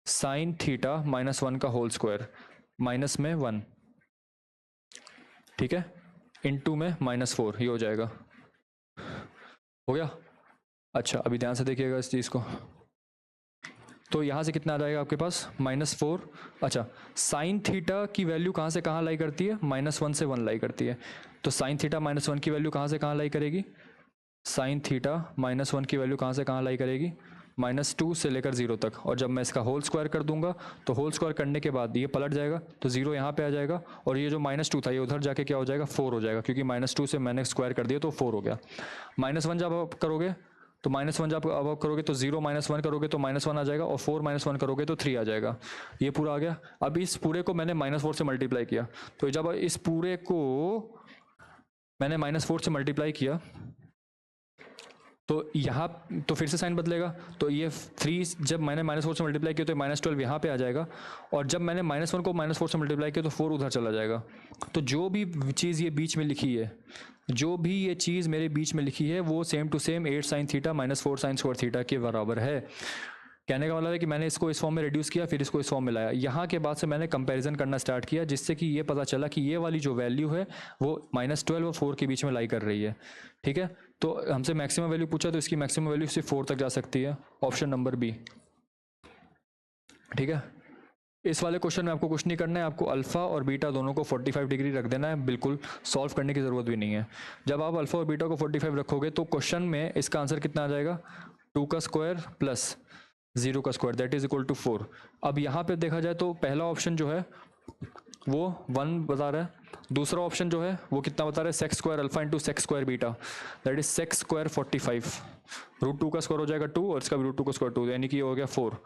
साइन थीटा -1 का होल स्क्वायर माइनस में 1, ठीक है, इनटू में -4, ये हो जाएगा। हो गया। अच्छा, अभी ध्यान से देखिएगा इस चीज़ को। तो यहाँ से कितना आ जाएगा आपके पास, -4। अच्छा, साइन थीटा की वैल्यू कहाँ से कहाँ लाई करती है, -1 से 1 लाई करती है। तो साइन थीटा -1 की वैल्यू कहाँ से कहाँ लाई करेगी, साइन थीटा -1 की वैल्यू कहाँ से कहाँ लाई करेगी, -2 से लेकर 0 तक। और जब मैं इसका होल स्क्वायर कर दूंगा तो होल स्क्वायर करने के बाद ये पलट जाएगा, तो 0 यहाँ पे आ जाएगा, और ये जो -2 था ये उधर जाके क्या हो जाएगा, 4 हो जाएगा, क्योंकि -2 से मैंने स्क्वायर कर दिया तो 4 हो गया। -1 जब आप करोगे तो -1 जब अब करोगे तो 0 -1 करोगे तो -1 आ जाएगा, और 4 -1 करोगे तो 3 आ जाएगा। ये पूरा आ गया। अब इस पूरे को मैंने -4 से मल्टीप्लाई किया, तो जब इस पूरे को मैंने -4 से मल्टीप्लाई किया तो यहाँ तो फिर से साइन बदलेगा, तो ये 3 जब मैंने -4 से मल्टीप्लाई किया तो -12 यहाँ पे आ जाएगा, और जब मैंने -1 को -4 से मल्टीप्लाई किया तो 4 उधर चला जाएगा। तो जो भी चीज़ ये बीच में लिखी है, जो भी ये चीज़ मेरे बीच में लिखी है वो same to same 8 sine theta -4 sine square theta के बराबर है। कहने का मतलब है कि मैंने इसको इस फॉर्म में रिड्यूस किया, फिर इसको इस फॉर्म में लाया। यहाँ के बाद से मैंने कंपैरिजन करना स्टार्ट किया, जिससे कि ये पता चला कि ये वाली जो वैल्यू है वो -12 और 4 के बीच में लाई कर रही है। ठीक है, तो हमसे मैक्सिमम वैल्यू पूछा, तो इसकी मैक्सिमम वैल्यू सिर्फ 4 तक जा सकती है, ऑप्शन नंबर बी। ठीक है, इस वाले क्वेश्चन में आपको कुछ नहीं करना है, आपको अल्फा और बीटा दोनों को 45 डिग्री रख देना है, बिल्कुल सॉल्व करने की ज़रूरत भी नहीं है। जब आप अल्फा और बीटा को 45 रखोगे तो क्वेश्चन में इसका आंसर कितना आ जाएगा, 2 का स्क्वायर प्लस 0 का square that is equal to 4। अब यहाँ पे देखा जाए तो पहला ऑप्शन जो है वो 1 बता रहा है, दूसरा ऑप्शन जो है वो कितना बता रहा है, sex square alpha into sex square beta that is sex square 45, √2 का स्क्वायर हो जाएगा 2 और इसका भी √2 का स्क्वायर 2, यानी कि ये हो गया 4।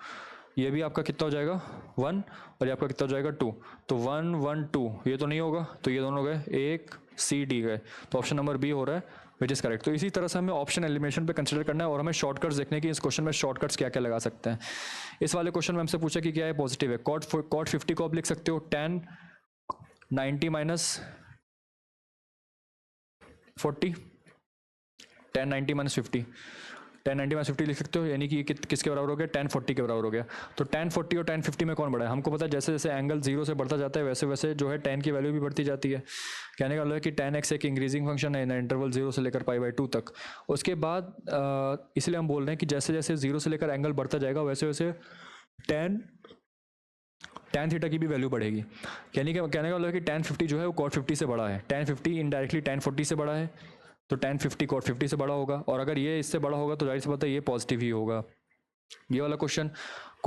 ये भी आपका कितना हो जाएगा 1 और ये आपका कितना हो जाएगा 2, तो 1 1 2 ये तो नहीं होगा, तो ये दोनों गए, एक सी डी गए, तो ऑप्शन नंबर बी हो रहा है विच इज़ करेक्ट। तो इसी तरह से हमें ऑप्शन एलिमिनेशन पे कंसिडर करना है, और हमें शॉर्टकट्स देखने की, इस क्वेश्चन में शॉर्टकट्स क्या क्या लगा सकते हैं। इस वाले क्वेश्चन में हमसे पूछा कि क्या है पॉजिटिव है, कॉट 50 को आप लिख सकते हो tan 90 minus 40, tan 90 minus 50, tan 90 minus 50 लिख सकते हो, यानी कि ये किसके बराबर हो गया, tan 40 के बराबर हो गया। तो tan 40 और tan 50 में कौन बड़ा है, हमको पता है जैसे जैसे एंगल 0 से बढ़ता जाता है वैसे वैसे जो है tan की वैल्यू भी बढ़ती जाती है। कहने का मतलब है कि tan x एक इंक्रीजिंग फंक्शन है इन इंटरवल 0 से लेकर π/2 तक। उसके बाद इसलिए हम बोल रहे हैं कि जैसे जैसे 0 से लेकर एंगल बढ़ता जाएगा वैसे वैसे tan थीटा की भी वैल्यू बढ़ेगी। कहने का मतलब है कि tan 50 जो है वो cot 50 से बड़ा है, tan 50 इनडायरेक्टली tan 40 से बड़ा है, तो tan 50 cot 50 से बड़ा होगा, और अगर ये इससे बड़ा होगा तो जाहिर सी बात है ये पॉजिटिव ही होगा। ये वाला क्वेश्चन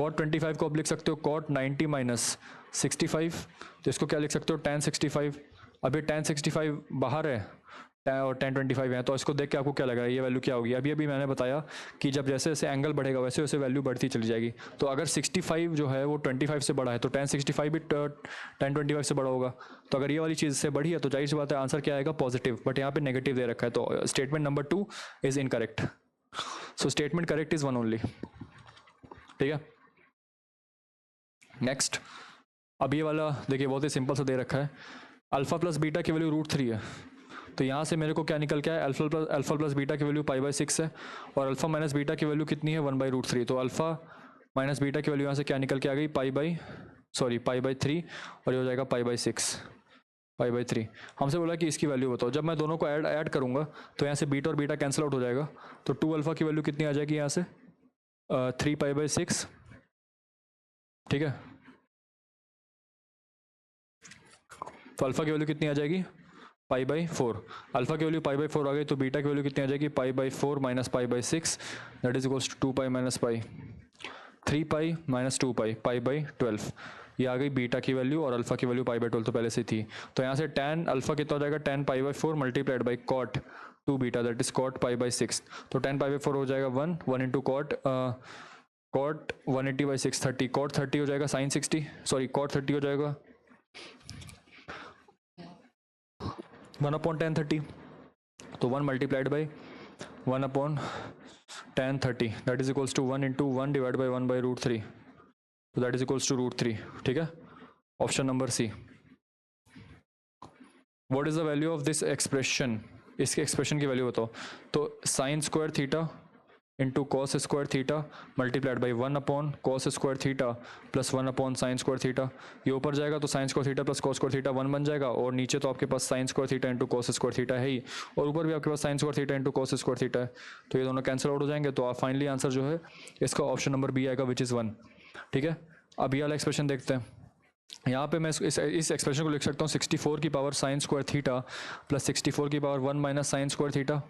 cot 25 को आप लिख सकते हो cot 90 माइनस 65, तो इसको क्या लिख सकते हो tan 65। अभी tan 65 बाहर है और tan 25 है, तो इसको देख के आपको क्या लग रहा है ये वैल्यू क्या होगी। अभी अभी मैंने बताया कि जब जैसे जैसे एंगल बढ़ेगा वैसे वैसे वैल्यू बढ़ती चली जाएगी। तो अगर 65 जो है वो 25 से बड़ा है तो tan 65 भी tan 25 से बड़ा होगा। तो अगर ये वाली चीज़ से बढ़ी है तो जाहिर सी बात है आंसर क्या आएगा, पॉजिटिव, बट यहाँ पे नेगेटिव दे रखा है, तो statement number 2 is incorrect. So statement correct is 1 only. ठीक है, नेक्स्ट। अब ये वाला देखिए बहुत ही सिंपल सा दे रखा है, अल्फा प्लस बीटा की वैल्यू √3 है, तो यहाँ से मेरे को क्या निकल के आया, अल्फा प्लस बीटा की वैल्यू π/6 है, और अल्फा माइनस बीटा की वैल्यू कितनी है 1/√3, तो अल्फा माइनस बीटा की वैल्यू यहाँ से क्या निकल के आ गई π/3, और ये हो जाएगा π/3। हमसे बोला कि इसकी वैल्यू बताओ, जब मैं दोनों को ऐड करूँगा तो यहाँ से बीटा और बीटा कैंसिल आउट हो जाएगा, तो 2 अल्फा की वैल्यू कितनी आ जाएगी यहाँ से 3π/6। ठीक है, तो अल्फा की वैल्यू कितनी आ जाएगी π/4, अल्फा की वैल्यू π/4 आ गई, तो बीटा की वैल्यू कितनी आ जाएगी π/4 minus π/6, that is equals to 2π minus pi, 3π minus 2π, π/12। ये आ गई बीटा की वैल्यू, और अल्फा की वैल्यू π/12 तो पहले से थी। तो यहाँ से tan अल्फा कितना हो जाएगा, tan π/4 multiplied by cot 2 beta, that is cot π/6, तो tan π/4 हो जाएगा 1 इंटू cot 180/6 30, cot 30 हो जाएगा sin 60, सॉरी cot 30 हो जाएगा 1/tan 30, तो 1 multiplied by 1/tan 30, that is equals to 1 into 1 divide by 1/√3, तो दैट इज इक्वल्स टू √3। ठीक है, option number C. What is the value of this expression, इसके एक्सप्रेशन की वैल्यू बताओ, तो sine square theta into cos square theta multiplied by 1/cos square theta plus 1/sin square theta, ये ऊपर जाएगा तो sine square theta plus cos square theta 1 बन जाएगा, और नीचे तो आपके पास sine square theta into cos square theta है ही, और ऊपर भी आपके पास sine square theta into cos square theta है, तो ये दोनों कैंसिल आउट हो जाएंगे, तो आप फाइनली आंसर जो है इसका ऑप्शन नंबर बी आएगा, विच इज़ 1। ठीक है, अब ये वाला एक्सप्रेशन देखते हैं। यहाँ पे मैं इस एक्सप्रेशन को लिख सकता हूँ 64 की power sine square theta plus 64 की power 1 minus sine square theta,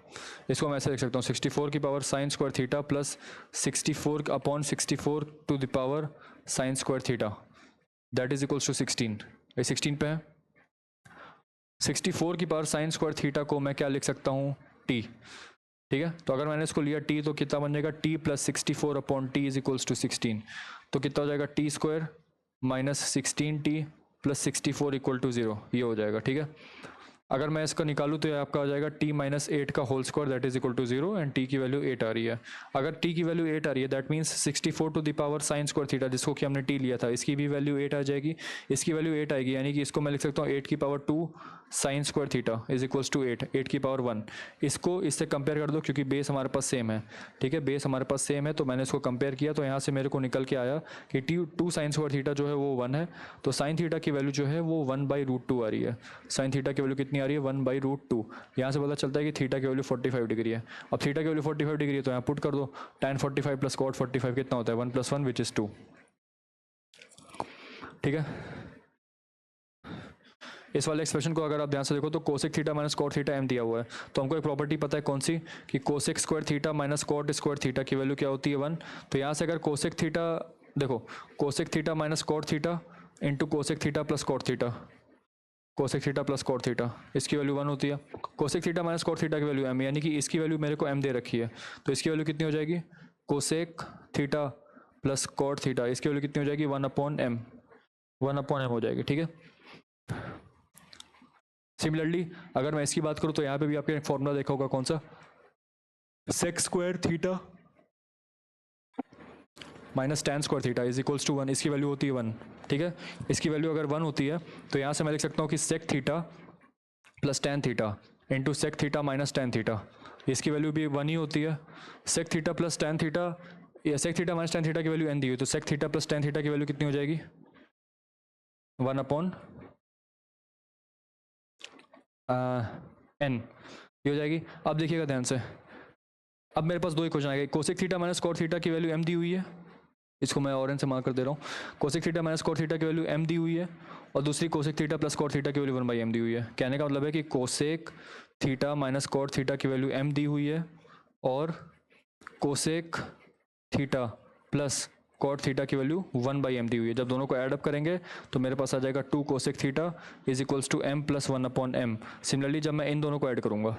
इसको मैं ऐसे लिख सकता हूँ 64 की power sine square theta plus 64/64 to the power sine square theta, that is equals to 16। ये 16 पे है। 64 की पावर साइन स्क्वायर थीटा को मैं क्या लिख सकता हूँ, t। ठीक है, तो अगर मैंने इसको लिया t तो कितना बन जाएगा, t plus 64/t is equals to 16, तो कितना हो जाएगा t square minus 16t plus 64 equal to 0, ये हो जाएगा। ठीक है, अगर मैं इसका निकालूँ तो ये आपका हो जाएगा t माइनस 8 का whole square, that is equal to 0, and t की वैल्यू 8 आ रही है। अगर t की वैल्यू 8 आ रही है that means 64 to the power sine square theta, जिसको कि हमने t लिया था, इसकी भी वैल्यू 8 आ जाएगी, इसकी वैल्यू 8 आएगी, यानी कि इसको मैं लिख सकता हूँ 8 की power 2 sine square theta is equals to 8 की पावर 1। इसको इससे कंपेयर कर दो क्योंकि बेस हमारे पास सेम है। ठीक है, बेस हमारे पास सेम है, तो मैंने इसको कंपेयर किया, तो यहाँ से मेरे को निकल के आया कि 2 साइन स्क्वायर थीटा जो है वो 1 है, तो साइन थीटा की वैल्यू जो है वो 1/√2 आ रही है। साइन थीटा की वैल्यू कितनी आ रही है, 1/√2। यहाँ से पता चलता है कि थीटा की वैल्यू 45 डिग्री है। अब थीटा की वैल्यू 45 डिग्री है तो यहाँ पुट कर दो, tan 45 प्लस cot 45 कितना होता है, 1 + 1 विच इज़ 2। ठीक है, इस वाले एक्सप्रेशन को अगर आप ध्यान से देखो तो cosec theta minus cot theta m दिया हुआ है, तो हमको एक प्रॉपर्टी पता है कौन सी, कि cosec square theta minus cot square theta की वैल्यू क्या होती है 1। तो यहाँ से अगर कोसेक थीटा देखो, cosec theta minus cot theta into cosec theta plus cot theta, cosec theta plus cot theta, इसकी वैल्यू 1 होती है। Cosec theta minus cot theta की वैल्यू m, यानी कि इसकी वैल्यू मेरे को m दे रखी है, तो इसकी वैल्यू कितनी हो जाएगी, cosec theta plus cot theta, इसकी वैल्यू कितनी हो जाएगी 1/m, 1/m हो जाएगी। ठीक है, सिमिलरली अगर मैं इसकी बात करूं तो यहाँ पे भी आपने फॉर्मूला देखा होगा, कौन सा, sec square theta minus tan square theta is equals to 1, इसकी वैल्यू होती है 1। ठीक है, इसकी वैल्यू अगर 1 होती है तो यहाँ से मैं लिख सकता हूँ कि sec theta plus tan theta into sec theta minus tan theta, इसकी वैल्यू भी 1 ही होती है। Sec theta plus tan theta, या sec theta minus tan theta की वैल्यू n दी हुई, तो sec theta plus tan theta की वैल्यू कितनी हो जाएगी? 1 अपॉन n ये हो जाएगी। अब देखिएगा ध्यान से, अब मेरे पास दो इक्वेशन आ गए। Cosec theta minus cot theta की वैल्यू m दी हुई है, इसको मैं ऑरेंज से मार्क कर दे रहा हूँ। Cosec theta minus cot theta की वैल्यू m दी हुई है, और दूसरी cosec theta plus cot theta की वैल्यू 1/m दी हुई है। कहने का मतलब है कि cosec theta minus cot theta की वैल्यू m दी हुई है, और cosec theta plus cot theta की वैल्यू 1/m दी हुई है। जब दोनों को ऐड अप करेंगे तो मेरे पास आ जाएगा 2 cosec theta is equals to m plus 1/m। Similarly जब मैं इन दोनों को ऐड करूंगा,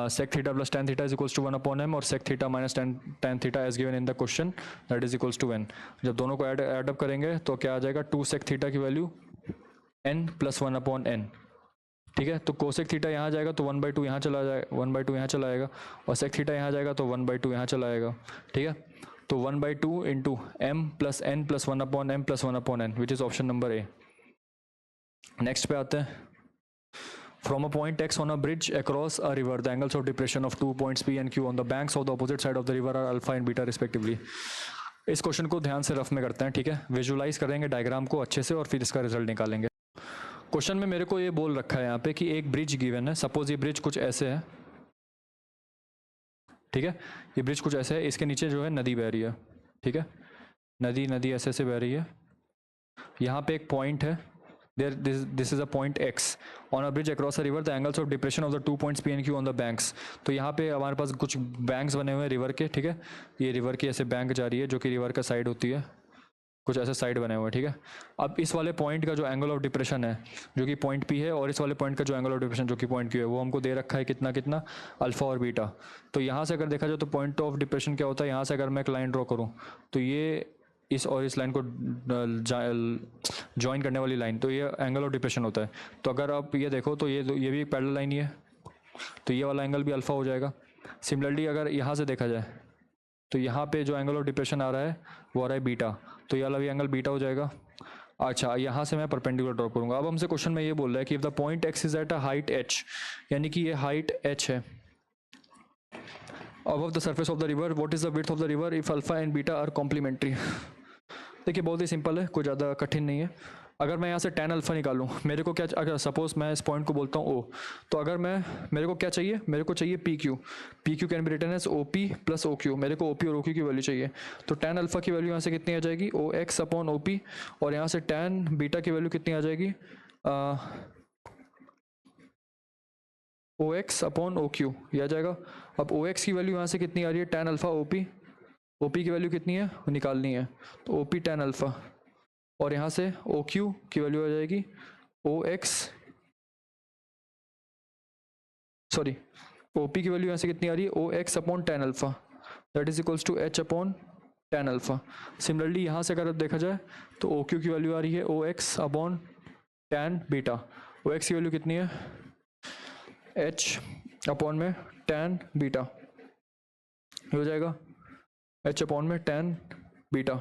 sec theta plus tan theta is equals to 1/m, और sec theta minus tan theta as given in the question that is equals to n। जब दोनों को ऐड अप करेंगे तो क्या आ जाएगा? 2 sec theta की वैल्यू n प्लस 1/n। ठीक है, तो कोसेक थीटा यहाँ जाएगा तो 1/2 यहाँ चला जाएगा, 1/2 यहाँ चला आएगा, और सेक थीटा यहाँ जाएगा तो 1/2 यहाँ चला आएगा। ठीक है, तो 1/2 into m plus n plus 1/m plus 1/n, which is option number A. Next पे आते हैं। From a point x on a bridge across a river, the angles of depression of 2 points P and Q on the banks of the opposite side of the river are alpha and beta respectively। इस क्वेश्चन को ध्यान से रफ में करते हैं। ठीक है, विजुलाइज करेंगे डायग्राम को अच्छे से और फिर इसका रिजल्ट निकालेंगे। क्वेश्चन में मेरे को ये बोल रखा है यहाँ पे कि एक ब्रिज गिवन है। सपोज ये ब्रिज कुछ ऐसे है, ठीक है, ये ब्रिज कुछ ऐसे है, इसके नीचे जो है नदी बह रही है। ठीक है, नदी ऐसे से बह रही है। यहाँ पे एक पॉइंट है, this is a point x on a bridge across a river, the angles of depression of the 2 points P and Q on the banks। तो यहाँ पे हमारे पास कुछ बैंक्स बने हुए हैं रिवर के। ठीक है, ये रिवर की ऐसे बैंक जा रही है जो कि रिवर का साइड होती है, कुछ ऐसे साइड बने हुए हैं। ठीक है, अब इस वाले पॉइंट का जो एंगल ऑफ डिप्रेशन है जो कि पॉइंट P है, और इस वाले पॉइंट का जो एंगल ऑफ डिप्रेशन जो कि पॉइंट Q है, वो हमको दे रखा है कितना कितना, अल्फा और बीटा। तो यहाँ से अगर देखा जाए तो पॉइंट ऑफ डिप्रेशन क्या होता है, यहाँ से अगर मैं एक लाइन ड्रॉ करूँ तो ये इस और इस लाइन को ज्वाइन करने वाली लाइन, तो ये एंगल ऑफ डिप्रेशन होता है। तो अगर आप ये देखो तो ये भी एक पैरेलल लाइन ही है, तो ये वाला एंगल भी अल्फा हो जाएगा। सिमिलरली अगर यहाँ से देखा जाए तो यहाँ पे जो एंगल ऑफ डिप्रेशन आ रहा है वो आ रहा है बीटा, तो ये वाला भी एंगल बीटा हो जाएगा। अच्छा, यहाँ से मैं परपेंडिकुलर ड्रॉ करूँगा। अब हमसे क्वेश्चन में ये बोल रहा है कि if the point x is at a height h, यानी कि ये हाइट h है, above the surface of the river, what is the width of the river if alpha and beta are complementary। देखिए बहुत ही सिंपल है, कोई ज़्यादा कठिन नहीं है। अगर मैं यहाँ से tan अल्फा निकालूँ, मेरे को क्या, अगर सपोज मैं इस पॉइंट को बोलता हूँ O, तो अगर मेरे को क्या चाहिए, मेरे को चाहिए P Q can be written as OP plus OQ। मेरे को OP और OQ की वैल्यू चाहिए, तो tan अल्फा की वैल्यू यहाँ से कितनी आ जाएगी, OX अपॉन OP, और यहाँ से tan बीटा की वैल्यू कितनी आ जाएगी, OX अपॉन OQ, ये आ जाएगा। अब OX की वैल्यू यहाँ से कितनी आ रही है, tan अल्फा OP की वैल्यू कितनी है वो निकालनी है, तो OP tan अल्फा, और यहाँ से OQ की वैल्यू आ जाएगी OP की वैल्यू यहाँ से कितनी आ रही है, OX upon tan alpha, that is equals to H upon tan alpha. Similarly यहाँ से अगर देखा जाए तो OQ की वैल्यू आ रही है OX upon tan beta. OX की वैल्यू कितनी है, H अपॉन में tan बीटा, हो जाएगा H अपॉन में tan बीटा।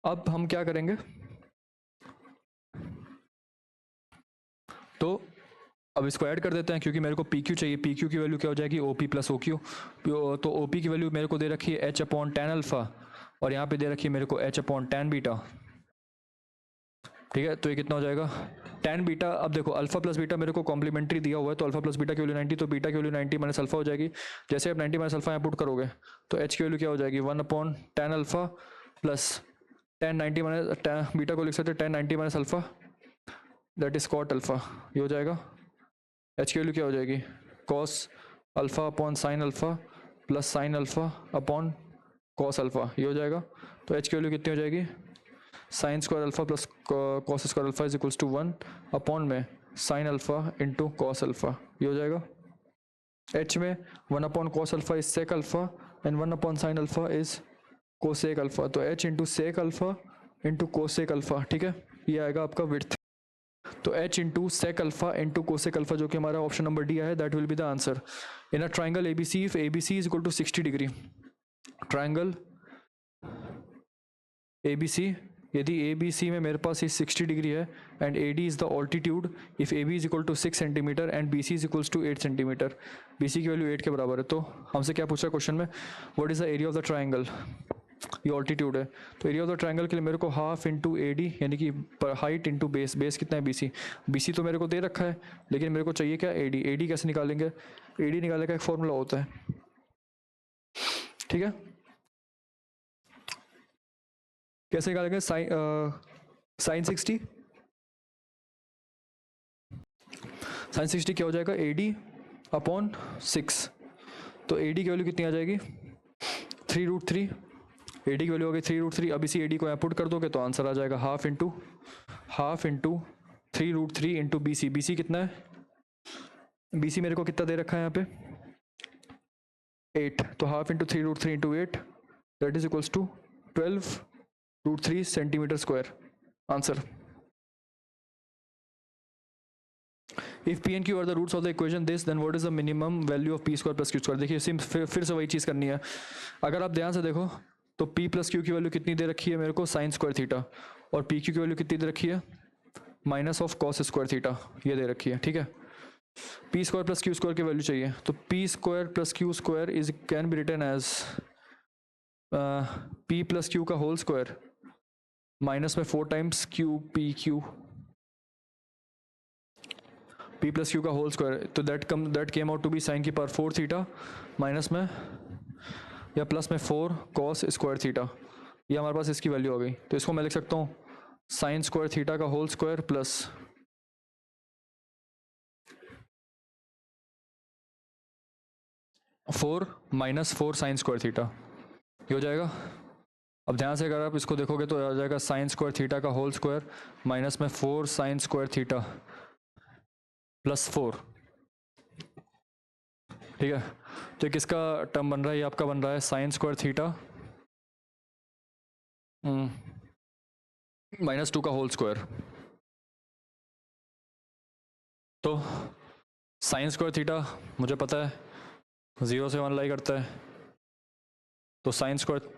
अब हम क्या करेंगे, तो अब इसको ऐड कर देते हैं, क्योंकि मेरे को PQ चाहिए। PQ की वैल्यू क्या हो जाएगी, OP प्लस OQ। तो OP की वैल्यू मेरे को दे रखी है H अपॉन tan अल्फा, और यहाँ पे दे रखी है मेरे को H अपॉन tan बीटा। ठीक है, तो ये कितना हो जाएगा, tan बीटा। अब देखो अल्फा प्लस बीटा मेरे को कॉम्प्लीमेंट्री दिया हुआ है, तो अल्फा प्लस बीटा की वैल्यू 90, तो बीटा की वैल्यू 90 माइनस अल्फा हो जाएगी। जैसे आप 90 माइनस अल्फा यहाँ पुट करोगे तो H की वैल्यू क्या हो जाएगी, 1 upon tan alpha plus tan 90 minus beta को लिख सकते हैं tan 90 minus alpha, that is cot alpha, ये हो जाएगा। H की वैल्यू क्या हो जाएगी, cos alpha upon sine alpha plus sine alpha upon cos alpha, ये हो जाएगा। तो H की वैल्यू कितनी हो जाएगी, sine square alpha plus cos square alpha is equals to 1 upon में sine alpha into cos alpha, ये हो जाएगा। H में 1 upon cos alpha is sec alpha and 1 upon sine alpha is cosec alpha, तो H into sec alpha into cosec alpha. ठीक है, ये आएगा आपका विड्थ। तो H into sec alpha into cosec alpha, जो कि हमारा ऑप्शन नंबर डी है, that will be the answer. In a triangle ABC, if ABC is equal to 60 degree, triangle ABC यदि ए बी सी में मेरे पास ये 60 डिग्री है and A D is the altitude if A B is equal to 6 centimetre and B C is equals to 8 centimetre, B C की वैल्यू 8 के बराबर है, तो हमसे क्या पूछा क्वेश्चन में, what is the area of the triangle, ये ऑल्टीट्यूड है, तो एरिया ऑफ द ट्राइंगल के लिए मेरे को हाफ इंटू ए डी यानी कि हाइट इंटू बेस, बेस कितना है बी सी तो मेरे को दे रखा है, लेकिन मेरे को चाहिए क्या ए डी कैसे निकालेंगे, ए डी निकालने का एक फॉर्मूला होता है, ठीक है, कैसे निकालेंगे, साइन 60, साइन 60 क्या हो जाएगा, ए डी अपॉन 6, तो ए डी की वैल्यू कितनी आ जाएगी 3√3, ए डी की वैल्यू हो गई 3√3, अब इसी ए डी को यहाँ पुट कर दोगे तो आंसर आ जाएगा half into 3√3 into B C कितना है, बी सी मेरे को कितना दे रखा है यहाँ पे 8, तो half into 3√3 into 8 that is equals to 12√3 centimetre square, answer. If P and Q are the roots of the equation this, then what is the minimum value of P square plus Q square? देखिए सिम फिर से वही चीज़ करनी है, अगर आप ध्यान से देखो तो P प्लस Q की वैल्यू कितनी दे रखी है मेरे को साइन स्क्वायर थीटा, और पी क्यू की वैल्यू कितनी दे रखी है minus of cos square theta, ये दे रखी है, ठीक है। P square plus Q square की वैल्यू चाहिए, तो P square plus Q square is can be written as P plus Q का होल स्क्वायर माइनस में 4 times Q P Q, P plus Q का होल स्क्वायर, तो that came out to be sine की पावर 4 थीटा माइनस में या प्लस में 4 कॉस स्क्वायर थीटा, ये हमारे पास इसकी वैल्यू आ गई, तो इसको मैं लिख सकता हूँ साइन स्क्वायर थीटा का whole square plus 4 minus 4 sine square theta, ये हो जाएगा। अब ध्यान से अगर आप इसको देखोगे तो आ जाएगा साइन स्क्वायर थीटा का होल स्क्वायर माइनस में 4 साइन स्क्वायर थीटा प्लस 4, ठीक है। तो ये किसका टर्म बन रहा है, ये आपका बन रहा है साइन स्क्वायर थीटा माइनस 2 का होल स्क्वायर, तो साइन स्क्वायर थीटा मुझे पता है 0 से 1 लाई करता है, तो साइन स्क्वायर,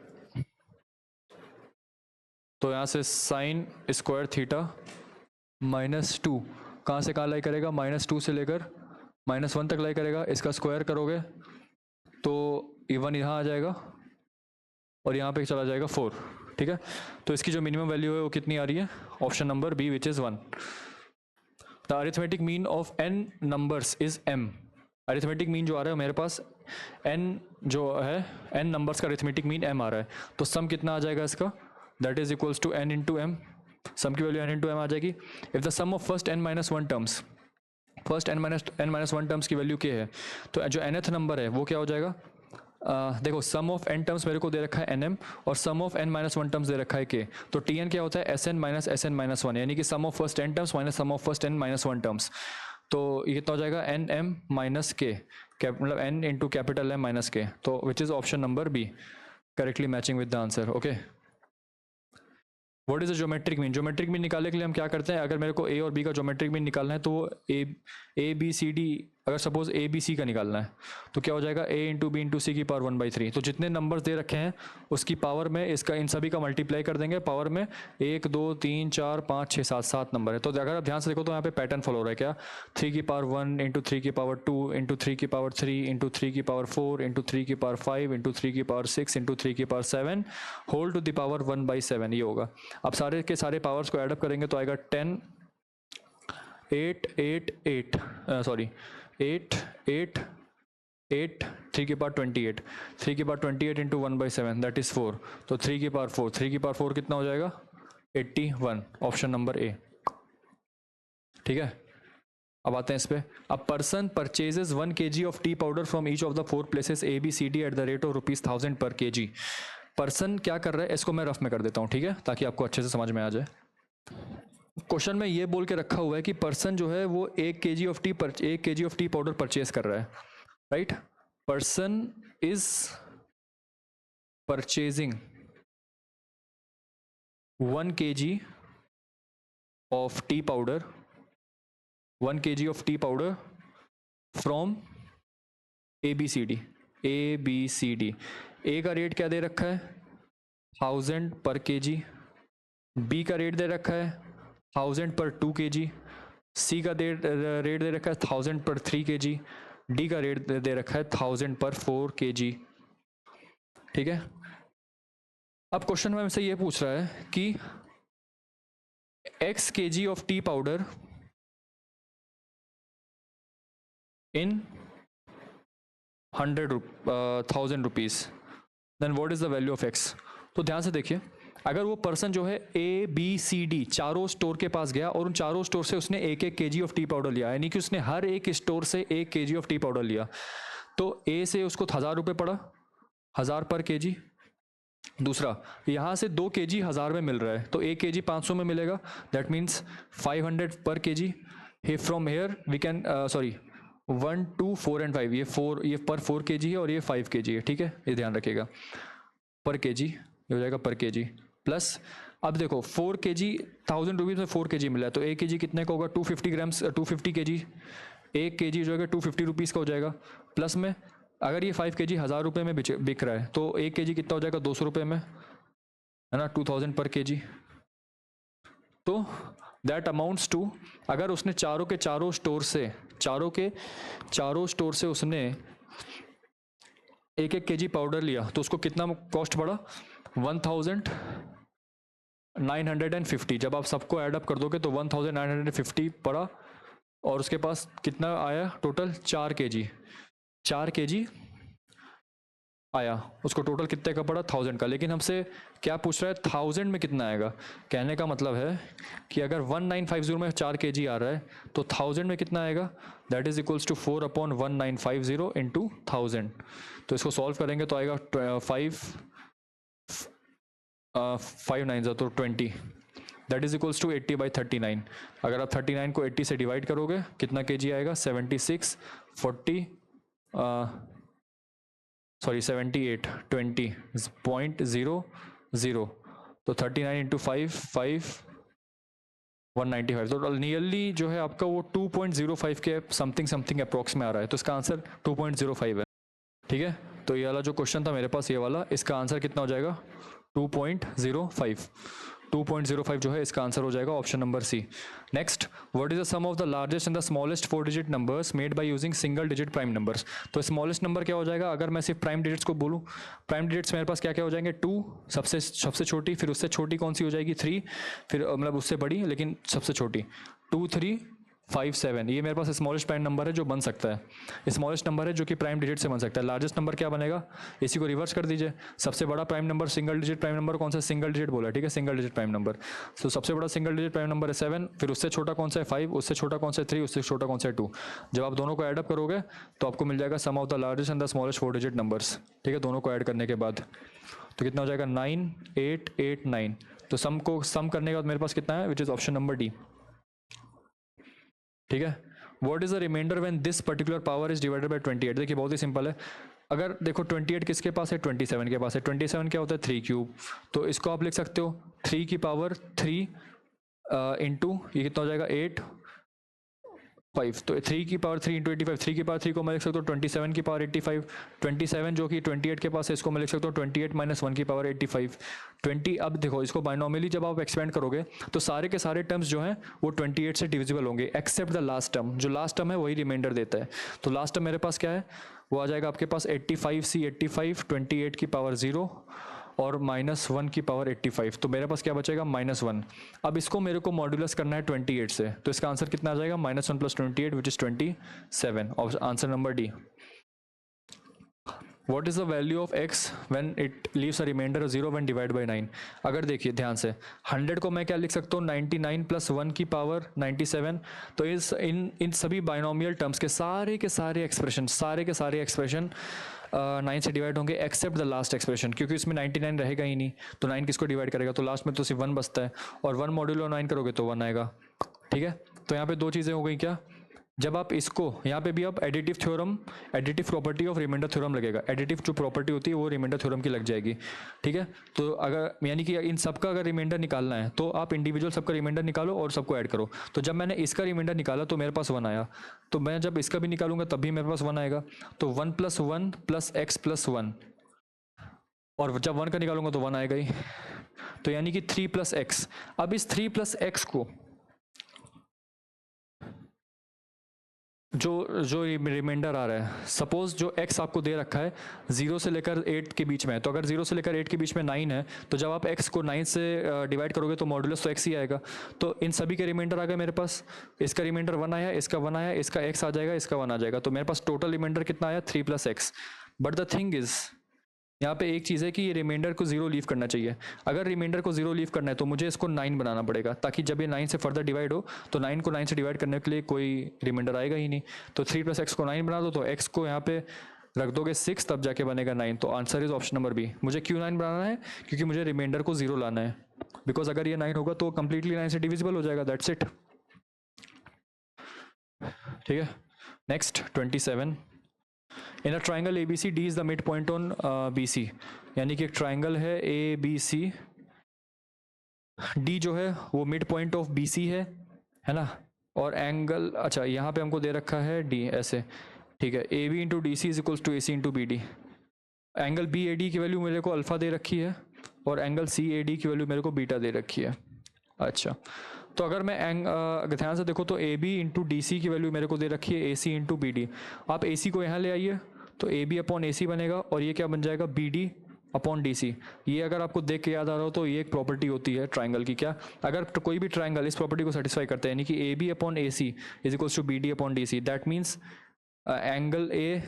तो यहाँ से साइन स्क्वायर थीटा माइनस 2 कहाँ से कहाँ लाई करेगा, -2 से लेकर -1 तक लाई करेगा, इसका स्क्वायर करोगे तो इवन यहाँ आ जाएगा और यहाँ पे चला जाएगा 4, ठीक है। तो इसकी जो मिनिमम वैल्यू है वो कितनी आ रही है, option number B which is 1। The arithmetic mean of n numbers is m, arithmetic mean जो आ रहा है मेरे पास n जो है n नंबर्स का अरिथमेटिक मीन m आ रहा है, तो सम कितना आ जाएगा इसका, that is equals to n into m, sum की वैल्यू n इंटू एम आ जाएगी। If the sum of first n minus 1 terms, first n minus 1 terms की वैल्यू क्या है, तो जो nth नंबर है वो क्या हो जाएगा, देखो सम ऑफ n टर्म्स मेरे को दे रखा है nm और सम ऑफ n माइनस 1 टर्म्स दे रखा है k, तो tn क्या होता है sn माइनस 1, यानी कि sum of first n terms minus sum of first n minus 1 terms, तो ये कितना हो जाएगा nm माइनस k, मतलब n into capital m minus k, तो which is option number B correctly matching with the answer, okay. What is the geometric mean, geometric mean निकालने के लिए हम क्या करते हैं, अगर मेरे को ए और बी का ज्योमेट्रिक मीन निकालना है तो वो ए बी सी डी, अगर सपोज ए बी सी का निकालना है तो क्या हो जाएगा a इंटू बी इंटू सी की पावर 1/3, तो जितने नंबर्स दे रखे हैं उसकी पावर में इसका इन सभी का मल्टीप्लाई कर देंगे, पावर में 1 2 3 4 5 6 7 नंबर है। तो अगर आप ध्यान से देखो तो यहाँ पे पैटर्न फॉलो हो रहा है क्या, 3 की पावर 1 इंटू 3 की पावर 2 इंटू 3 की पावर 3 इंटू 3 की पावर 4 इंटू 3 की पावर 5 इंटू 3 की पावर 6 इंटू 3 की power 7 whole to the power 1/7, ये होगा। अब सारे के सारे पावर्स को एडअप करेंगे तो आएगा 10 8 8 8 सॉरी 8 8 8 3 की पावर 28, 3 की पावर 28 इंटू 1/7 दैट इज 4, तो 3 की पावर 4, 3 की पावर 4 कितना हो जाएगा 81, ऑप्शन नंबर ए, ठीक है। अब आते हैं इस पे, a person purchases 1 kg of tea powder from each of the 4 places A B C D at the rate of ₹1000 पर kg। पर्सन क्या कर रहा है, इसको मैं रफ में कर देता हूँ, ठीक है, ताकि आपको अच्छे से समझ में आ जाए। क्वेश्चन में ये बोल के रखा हुआ है कि पर्सन जो है वो 1 kg of tea powder purchase कर रहा है, right. Person is purchasing 1 kg of tea powder, 1 kg of tea powder from A B C D. A का रेट क्या दे रखा है 1000 पर kg, बी का रेट दे रखा है 1000 पर 2 kg, सी का रेट दे रखा है 1000 पर 3 kg, डी का रेट दे रखा है 1000 पर 4 kg। ठीक है, अब क्वेश्चन में हमसे ये पूछ रहा है कि x kg of tea powder in 1000 rupees, then what is the value of x। तो ध्यान से देखिए, अगर वो पर्सन जो है ए बी सी डी चारों स्टोर के पास गया और उन चारों स्टोर से उसने एक एक केजी ऑफ टी पाउडर लिया, यानी कि उसने हर एक स्टोर से 1 kg ऑफ टी पाउडर लिया, तो ए से उसको 1000 रुपये पड़ा, 1000 पर केजी। दूसरा, यहाँ से 2 kg 1000 में मिल रहा है, तो 1 kg 500 में मिलेगा, that means 500 per KG. Hey from here we can 1 2 4 and 5, ये पर 4 kg है और ये 5 kg है। ठीक है, ये ध्यान रखिएगा, पर केजी ये हो जाएगा पर केजी प्लस। अब देखो 4 kg 1000 रुपीज़ में 4 kg मिला है, तो 1 kg कितने का होगा, 250 ग्राम्स 250 kg, 1 kg जो है 250 रुपीज़ का हो जाएगा। प्लस में अगर ये 5 kg 1000 रुपये में बिक रहा है, तो 1 kg कितना हो जाएगा 200 रुपये में, है ना, 2000 पर केजी। तो दैट अमाउंट्स टू, अगर उसने चारों के चारों स्टोर से उसने 1 kg पाउडर लिया, तो उसको कितना कॉस्ट पड़ा, 1950। जब आप सबको ऐड अप कर दोगे तो 1950 पड़ा, और उसके पास कितना आया टोटल, 4 kg आया, उसको टोटल कितने का पड़ा, 1000 का। लेकिन हमसे क्या पूछ रहा है, 1000 में कितना आएगा। कहने का मतलब है कि अगर 1950 में 4 kg आ रहा है, तो 1000 में कितना आएगा, that is equals to 4/1950 into 1000। तो इसको सॉल्व करेंगे तो आएगा 5 9 तो 20, दैट इज इक्वल्स टू 80/39। अगर आप 39 को 80 से डिवाइड करोगे, कितना kg आएगा, 78 20.00, तो 39 इंटू 5 195, तो नियरली जो है आपका वो 2.05 के समथिंग अप्रॉक्स में आ रहा है, तो इसका आंसर 2.05 है। ठीक है, तो ये वाला जो क्वेश्चन था मेरे पास, ये वाला, इसका आंसर कितना हो जाएगा, 2.05 जो है इसका आंसर हो जाएगा option number C. Next, what is the sum of the largest and the smallest 4 digit numbers made by using single digit prime numbers. तो स्मॉलेस्ट नंबर क्या हो जाएगा, अगर मैं सिर्फ प्राइम डिजिट्स को बोलूँ, प्राइम डिजिट्स मेरे पास क्या क्या हो जाएंगे, 2 सबसे छोटी, फिर उससे छोटी कौन सी हो जाएगी 3, फिर मतलब उससे बड़ी लेकिन सबसे छोटी 2 3 5 7, ये मेरे पास स्मॉलेस्ट प्राइम नंबर है जो बन सकता है, स्मॉलेस्ट नंबर है जो कि प्राइम डिजिट से बन सकता है। लार्जेस्ट नंबर क्या बनेगा, इसी को रिवर्स कर दीजिए, सबसे बड़ा prime number single digit prime number कौन सा, सिंगल डिजिट बोला, ठीक है, सिंगल डिजिट प्राइम नंबर। तो सबसे बड़ा सिंगल डिजिट प्राइम नंबर है 7, फिर उससे छोटा कौन सा है 5, उससे छोटा कौन सा है 3, उससे छोटा कौन सा है 2। जब आप दोनों को ऐड अप करोगे तो आपको मिल जाएगा sum of the largest and the smallest 4 digit numbers. ठीक है, दोनों को ऐड करने के बाद तो कितना हो जाएगा 9 8 8 9। तो सम करने के बाद मेरे पास कितना है, which is option number D. ठीक है, what is the reminder when this particular power is divided by 28। देखिए बहुत ही सिंपल है, अगर देखो 28 किसके पास है, 27 के पास है, 27 क्या होता है 3 क्यूब, तो इसको आप लिख सकते हो 3 की पावर 3 इंटू ये कितना हो जाएगा 8 5, तो 3 की पावर 3 इंटू 85, 3 की पावर 3 को मैं लिख सकता हूँ 27 की पावर 85, 27 जो कि 28 के पास है इसको मैं लिख सकता हूँ 28 माइनस 1 की पावर 85 20। अब देखो इसको बाइनॉमियली जब आप एक्सपेंड करोगे तो सारे के सारे टर्म्स जो हैं वो 28 से डिविजिबल होंगे एक्सेप्ट द लास्ट टर्म, जो लास्ट टर्म है वही रिमाइंडर देता है। तो लास्ट टर्म मेरे पास क्या है, वो आ जाएगा आपके पास 85C 85 28 की पावर 0 और -1 की पावर 85, तो मेरे पास क्या बचेगा -1। अब इसको मेरे को मॉड्यूलस करना है 28 से, तो इसका आंसर कितना आ जाएगा -1 + 28 which is 27, answer number D. What is the value of x when it leaves a remainder 0 when divide by 9। अगर देखिए ध्यान से 100 को मैं क्या लिख सकता हूँ 99 + 1 की पावर 97। तो इन सभी बाइनोमियल टर्म्स के सारे एक्सप्रेशन 9 से डिवाइड होंगे एक्सेप्ट द लास्ट एक्सप्रेशन, क्योंकि इसमें 99 रहेगा ही नहीं, तो 9 किसको डिवाइड करेगा, तो लास्ट में तो सिर्फ 1 बचता है, और 1 मॉड्यूलो 9 करोगे तो 1 आएगा। ठीक है, तो यहाँ पे दो चीज़ें हो गई क्या, जब आप इसको यहाँ पे भी आप additive property of remainder theorem लगेगा, एडिटिव जो प्रॉपर्टी होती है वो रिमाइंडर थ्योरम की लग जाएगी। ठीक है, तो अगर यानी कि इन सबका अगर रिमाइंडर निकालना है तो आप इंडिविजुअल सबका रिमाइंडर निकालो और सबको ऐड करो। तो जब मैंने इसका रिमाइंडर निकाला तो मेरे पास 1 आया, तो मैं जब इसका भी निकालूंगा तब भी मेरे पास 1 आएगा, तो 1 + 1 + x + 1, और जब 1 का निकालूंगा तो 1 आएगा ही। तो यानी कि 3 प्लस एक्स। अब इस 3 प्लस एक्स को जो रिमाइंडर आ रहा है, सपोज जो x आपको दे रखा है 0 से लेकर 8 के बीच में है, तो अगर 0 से लेकर 8 के बीच में 9 है, तो जब आप x को 9 से डिवाइड करोगे तो मॉडुलस तो x ही आएगा। तो इन सभी के रिमाइंडर आ गए मेरे पास, इसका रिमाइंडर 1 आया, इसका 1 आया, इसका x आ जाएगा, इसका 1 आ जाएगा, तो मेरे पास टोटल रिमाइंडर कितना आया 3 plus x. But the thing is यहाँ पे एक चीज़ है कि ये रिमाइंडर को 0 लीव करना चाहिए। अगर रिमाइंडर को 0 लीव करना है तो मुझे इसको 9 बनाना पड़ेगा, ताकि जब ये 9 से फर्दर डिवाइड हो तो 9 को 9 से डिवाइड करने के लिए कोई रिमाइंडर आएगा ही नहीं। तो 3 प्लस एक्स को 9 बना दो, तो x को यहाँ पे रख दोगे 6, तब जाके बनेगा 9। तो answer is option number B. मुझे क्यों 9 बनाना है? क्योंकि मुझे रिमाइंडर को 0 लाना है, बिकॉज अगर ये 9 होगा तो कंप्लीटली 9 से डिविजिबल हो जाएगा, दैट्स इट। ठीक है, next 27। In a triangle A B C, D is the mid point on B C. यानी कि एक ट्राइंगल है ए बी सी, डी जो है वो mid point of B C है ना, और एंगल, अच्छा यहाँ पे हमको दे रखा है डी ऐसे, ठीक है, A B into D C is equals to A C into B D. Angle B A D की वैल्यू मेरे को अल्फा दे रखी है, और एंगल सी ए डी की वैल्यू मेरे को बीटा दे रखी है। अच्छा, तो अगर मैं ध्यान से देखो तो A B into D C की वैल्यू मेरे को दे रखी है A C into B D. आप ए सी को यहाँ ले आइए तो ए बी अपॉन ए सी बनेगा, और ये क्या बन जाएगा B D upon D C. ये अगर आपको देख के याद आ रहा हो तो ये एक प्रॉपर्टी होती है ट्राइंगल की। क्या? अगर तो कोई भी ट्राइंगल इस प्रॉपर्टी को सेटिस्फाई करता है, यानी कि A B upon A C is equals to B D upon D C, that means angle A,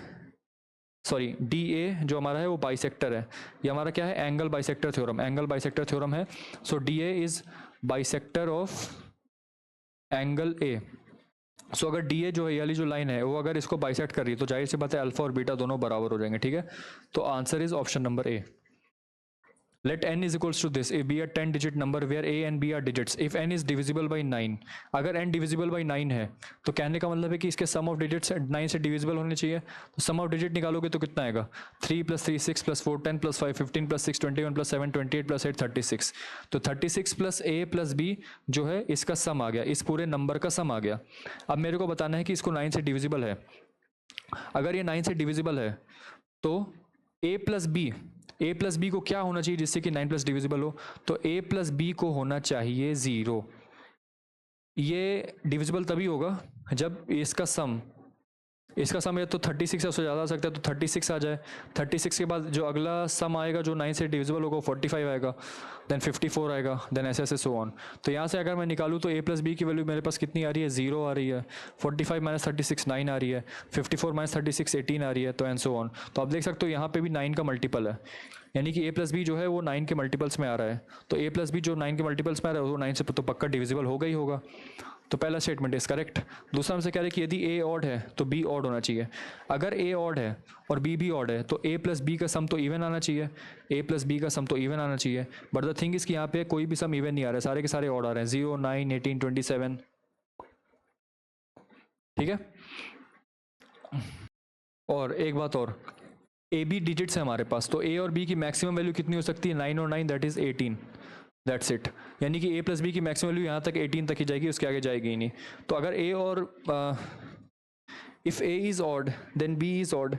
sorry D A जो हमारा है वो बाइसेक्टर है। ये हमारा क्या है? Angle bisector theorem, angle bisector theorem है। So D A is bisector of angle A. So अगर डी ए जो है, ये वाली जो लाइन है वो अगर इसको बाइसेक्ट कर रही है तो जाहिर सी बात है अल्फा और बीटा दोनों बराबर हो जाएंगे। ठीक है, तो answer is option number A. Let n is equals to this, a be a 10 digit number where a and b are digits. If n is divisible by 9, अगर n divisible by 9 है तो कहने का मतलब है कि इसके sum of digits 9 से divisible होने चाहिए। तो sum of digit निकालोगे तो कितना आएगा? 3 plus 3 6 plus 4 10 plus 5 15 plus 6 21 plus 7 28 plus 8 36। तो 36 plus a plus b जो है इसका sum आ गया, इस पूरे नंबर का sum आ गया। अब मेरे को बताना है कि इसको 9 से divisible है। अगर ये 9 से divisible है तो a plus b को क्या होना चाहिए जिससे कि 9 प्लस डिविजिबल हो? तो a प्लस बी को होना चाहिए 0। ये डिविजिबल तभी होगा जब इसका सम है तो 36 है, उससे ज़्यादा आ सकता है, तो 36 आ जाए। 36 के बाद जो अगला सम आएगा जो 9 से डिविजिबल होगा 45 आएगा, देन 54 आएगा, देन ऐसे ऐसे सो ऑन। तो यहाँ से अगर मैं निकालूँ तो a प्लस बी की वैल्यू मेरे पास कितनी आ रही है? 0 आ रही है। 45 माइनस 36 9 आ रही है। 54 माइनस 36 18 आ रही है, तो एंड सो ऑन। तो आप देख सकते हो यहाँ पे भी 9 का मल्टीपल है, यानी कि a प्लस बी जो है वो 9 के मल्टीपल्स में आ रहा है। तो a प्लस बी जो 9 के मल्टीपल्स में आ रहा है वो 9 से तो पक्का डिविजिबल होगा ही होगा। तो पहला स्टेटमेंट इज करेक्ट। दूसरा हमसे कह रहे हैं कि यदि a ऑड है तो b ऑड होना चाहिए। अगर a ऑड है और b भी ऑड है तो a प्लस बी का सम तो इवन आना चाहिए, a प्लस बी का सम तो इवन आना चाहिए। बट द थिंग इज कि यहाँ पे कोई भी सम इवन नहीं आ रहा है, सारे के सारे ऑड आ रहे हैं, 0 9 18 27। ठीक है, और एक बात और, ए बी डिजिट्स है हमारे पास, तो a और b की मैक्सिमम वैल्यू कितनी हो सकती है? 9 और 9 दैट इज 18, दैट्स इट। यानी कि a प्लस बी की मैक्सिमम वैल्यू यहाँ तक 18 तक ही जाएगी, उसके आगे जाएगी ही नहीं। तो अगर a और if a is odd then b is odd,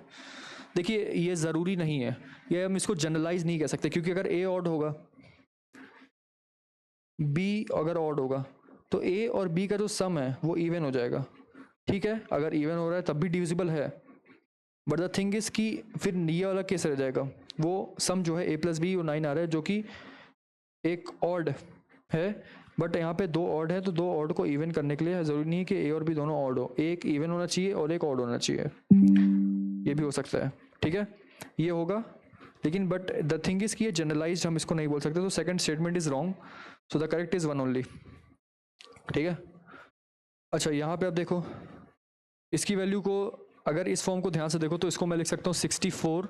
देखिए ये ज़रूरी नहीं है, ये हम इसको जनरलाइज नहीं कह सकते, क्योंकि अगर a ऑड होगा b अगर ऑड होगा तो a और b का जो सम है वो इवन हो जाएगा। ठीक है, अगर इवन हो रहा है तब भी डिविजिबल है। बट द थिंग इज कि फिर ये वाला केस रह जाएगा, वो सम जो है a प्लस बी वो 9 आ रहा है जो कि एक ऑड है, बट यहाँ पे 2 ऑड है, तो 2 ऑड को इवन करने के लिए ज़रूरी नहीं है कि a और b दोनों ऑड हो, एक इवन होना चाहिए और एक ऑड होना चाहिए, ये भी हो सकता है। ठीक है, ये होगा, लेकिन बट द थिंग इज कि ये जनरलाइज हम इसको नहीं बोल सकते, तो second statement is wrong, so the correct is 1 only. ठीक है, अच्छा यहाँ पे आप देखो इसकी वैल्यू को, अगर इस फॉर्म को ध्यान से देखो तो इसको मैं लिख सकता हूँ 64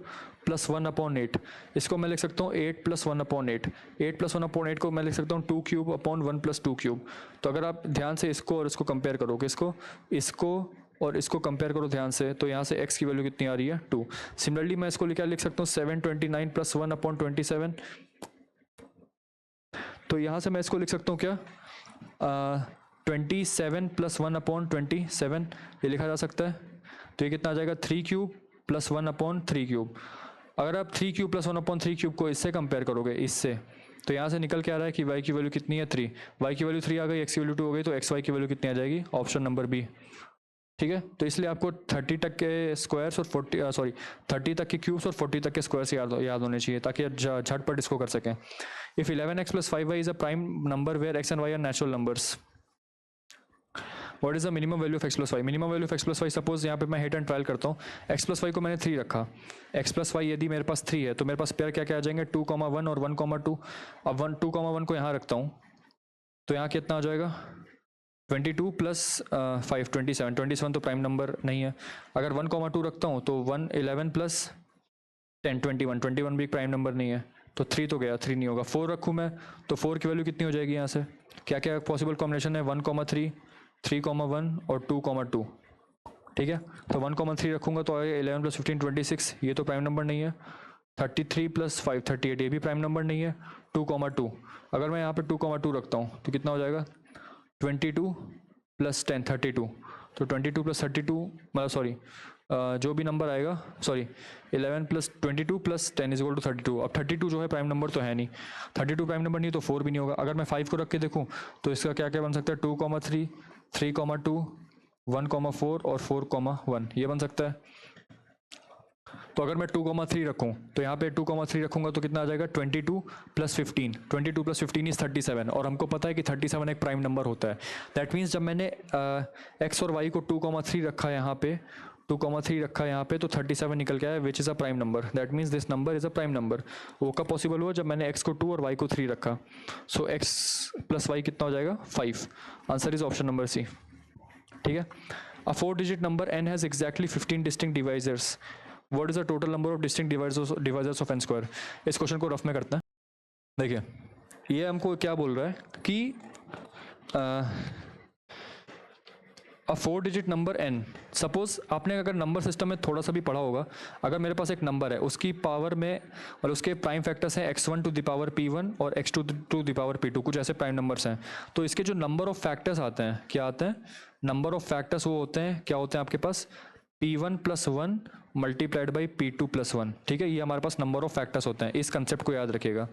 प्लस 1/8, इसको मैं लिख सकता हूँ 8 प्लस 1/8, 8 प्लस 1/8 को मैं लिख सकता हूँ 2 क्यूब अपॉन 1 प्लस 2 क्यूब। तो अगर आप ध्यान से इसको और इसको कंपेयर करोगे, इसको और इसको कंपेयर करो ध्यान से, तो यहाँ से x की वैल्यू कितनी आ रही है? 2। सिमिलरली मैं इसको लिख सकता हूँ 729 प्लस 1/27, तो यहाँ से मैं इसको लिख सकता हूँ क्या? 27 प्लस 1/27 ये लिखा जा सकता है। तो ये कितना आ जाएगा? 3 क्यूब प्लस 1/3 क्यूब। अगर आप 3 क्यूब प्लस 1/3 क्यूब को इससे कंपेयर करोगे, इससे, तो यहाँ से निकल के आ रहा है कि y की वैल्यू कितनी है 3, y की वैल्यू 3 आ गई, x की वैल्यू 2 हो गई, तो xy की वैल्यू कितनी आ जाएगी, ऑप्शन नंबर बी। ठीक है, तो इसलिए आपको 30 तक के स्क्वायर्स और 30 तक के क्यूब्स और 40 तक के स्क्वायर्स याद होने चाहिए, ताकि झटपट इसको कर सकें। If 11x + 5y is a prime number where x and y are natural numbers, what is the minimum value of x + y? Minimum value of x + y, suppose यहाँ पे मैं हिट एंड ट्रायल करता हूँ, x + y को मैंने 3 रखा, x + y यदि मेरे पास 3 है तो मेरे पास पेयर क्या क्या आ जाएंगे, 2, 1 और 1, 2। अब 1, 2, 1 को यहाँ रखता हूँ तो यहाँ कितना आ जाएगा, 22 + 5 27, 27 तो प्राइम नंबर नहीं है। अगर 1, 2 रखता हूँ तो 1, 11 + 10 21, 21 भी प्राइम नंबर नहीं है, तो 3 तो गया, 3 नहीं होगा। 4 रखूँ मैं तो 4 की वैल्यू कितनी हो जाएगी, यहाँ से क्या क्या पॉसिबल कॉम्बिनेशन है, 1, 3, 3, 1 और 2, 2। ठीक है, तो 1, 3 रखूँगा तो आएगा 11 + 15 26, ये तो प्राइम नंबर नहीं है। 33 + 5 38, ये भी प्राइम नंबर नहीं है। 2, 2, अगर मैं यहाँ पे 2, 2 रखता हूँ तो कितना हो जाएगा, 22 + 10 32, तो 22 + 32 मतलब सॉरी जो भी नंबर आएगा, सॉरी 11 + 22 + 10 = 32। अब 32 जो है प्राइम नंबर तो है नहीं, 32 प्राइम नंबर नहीं तो 4 भी नहीं होगा। अगर मैं 5 को रख के देखूँ तो इसका क्या क्या बन सकता है, 2, 3, 3, 2, 1, 4 और 4, 1, ये बन सकता है। तो अगर मैं 2, 3 रखूँ तो यहाँ पे 2, 3 रखूँगा तो कितना आ जाएगा, 22 + 15, 22 + 15 इज 37, और हमको पता है कि 37 एक प्राइम नंबर होता है। दैट मीन्स जब मैंने x और y को 2, 3 रखा है यहाँ पे, 2, 3 रखा है यहाँ पे, तो 37 निकल के आया, which is a prime number. That means this number is a prime number. वो कब पॉसिबल हुआ, जब मैंने x को 2 और y को 3 रखा। सो x + y कितना हो जाएगा, 5। Answer is option number C. ठीक है, a 4 digit number n has exactly 15 distinct divisors, what is the total number of distinct divisors of n²। इस क्वेश्चन को रफ में करते हैं। देखिए ये हमको क्या बोल रहा है कि अ 4 डिजिट नंबर n, सपोज आपने अगर नंबर सिस्टम में थोड़ा सा भी पढ़ा होगा, अगर मेरे पास एक नंबर है उसकी पावर में और उसके प्राइम फैक्टर्स हैं x1 to the power p1 और x2 to the power p2, कुछ ऐसे प्राइम नंबर्स हैं, तो इसके जो नंबर ऑफ फैक्टर्स आते हैं, क्या आते हैं, नंबर ऑफ फैक्टर्स वो होते हैं, क्या होते हैं आपके पास, p1 + 1 × p2 + 1। ठीक है, ये हमारे पास नंबर ऑफ फैक्टर्स होते हैं, इस कंसेप्ट को याद रखिएगा।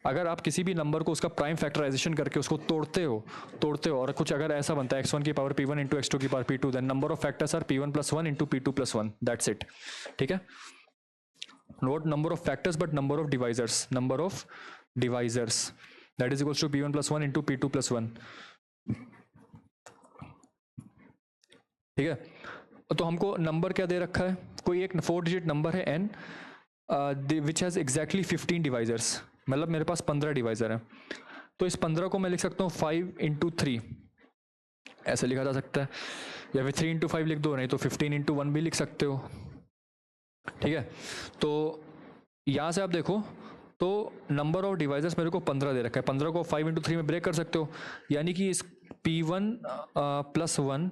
अगर आप किसी भी नंबर को उसका प्राइम फैक्टराइजेशन करके उसको तोड़ते हो और कुछ अगर ऐसा बनता है x1 की पावर p1 × x2 की power p2, then number of factors are p1 + 1 × p2 + 1, that's it. ठीक है, not number of factors but number of divisors, number of divisors that is equals to p1 + 1 × p2 + 1। ठीक है, तो हमको नंबर क्या दे रखा है, कोई एक 4 डिजिट नंबर है n which has exactly 15 divisors, मतलब मेरे पास 15 डिवाइजर हैं। तो इस 15 को मैं लिख सकता हूँ 5 × 3, ऐसे लिखा जा सकता है, या फिर 3 × 5 लिख दो, नहीं तो 15 × 1 भी लिख सकते हो। ठीक है, तो यहाँ से आप देखो तो नंबर ऑफ डिवाइजर्स मेरे को 15 दे रखा है, 15 को 5 × 3 में ब्रेक कर सकते हो, यानी कि इस p1 + 1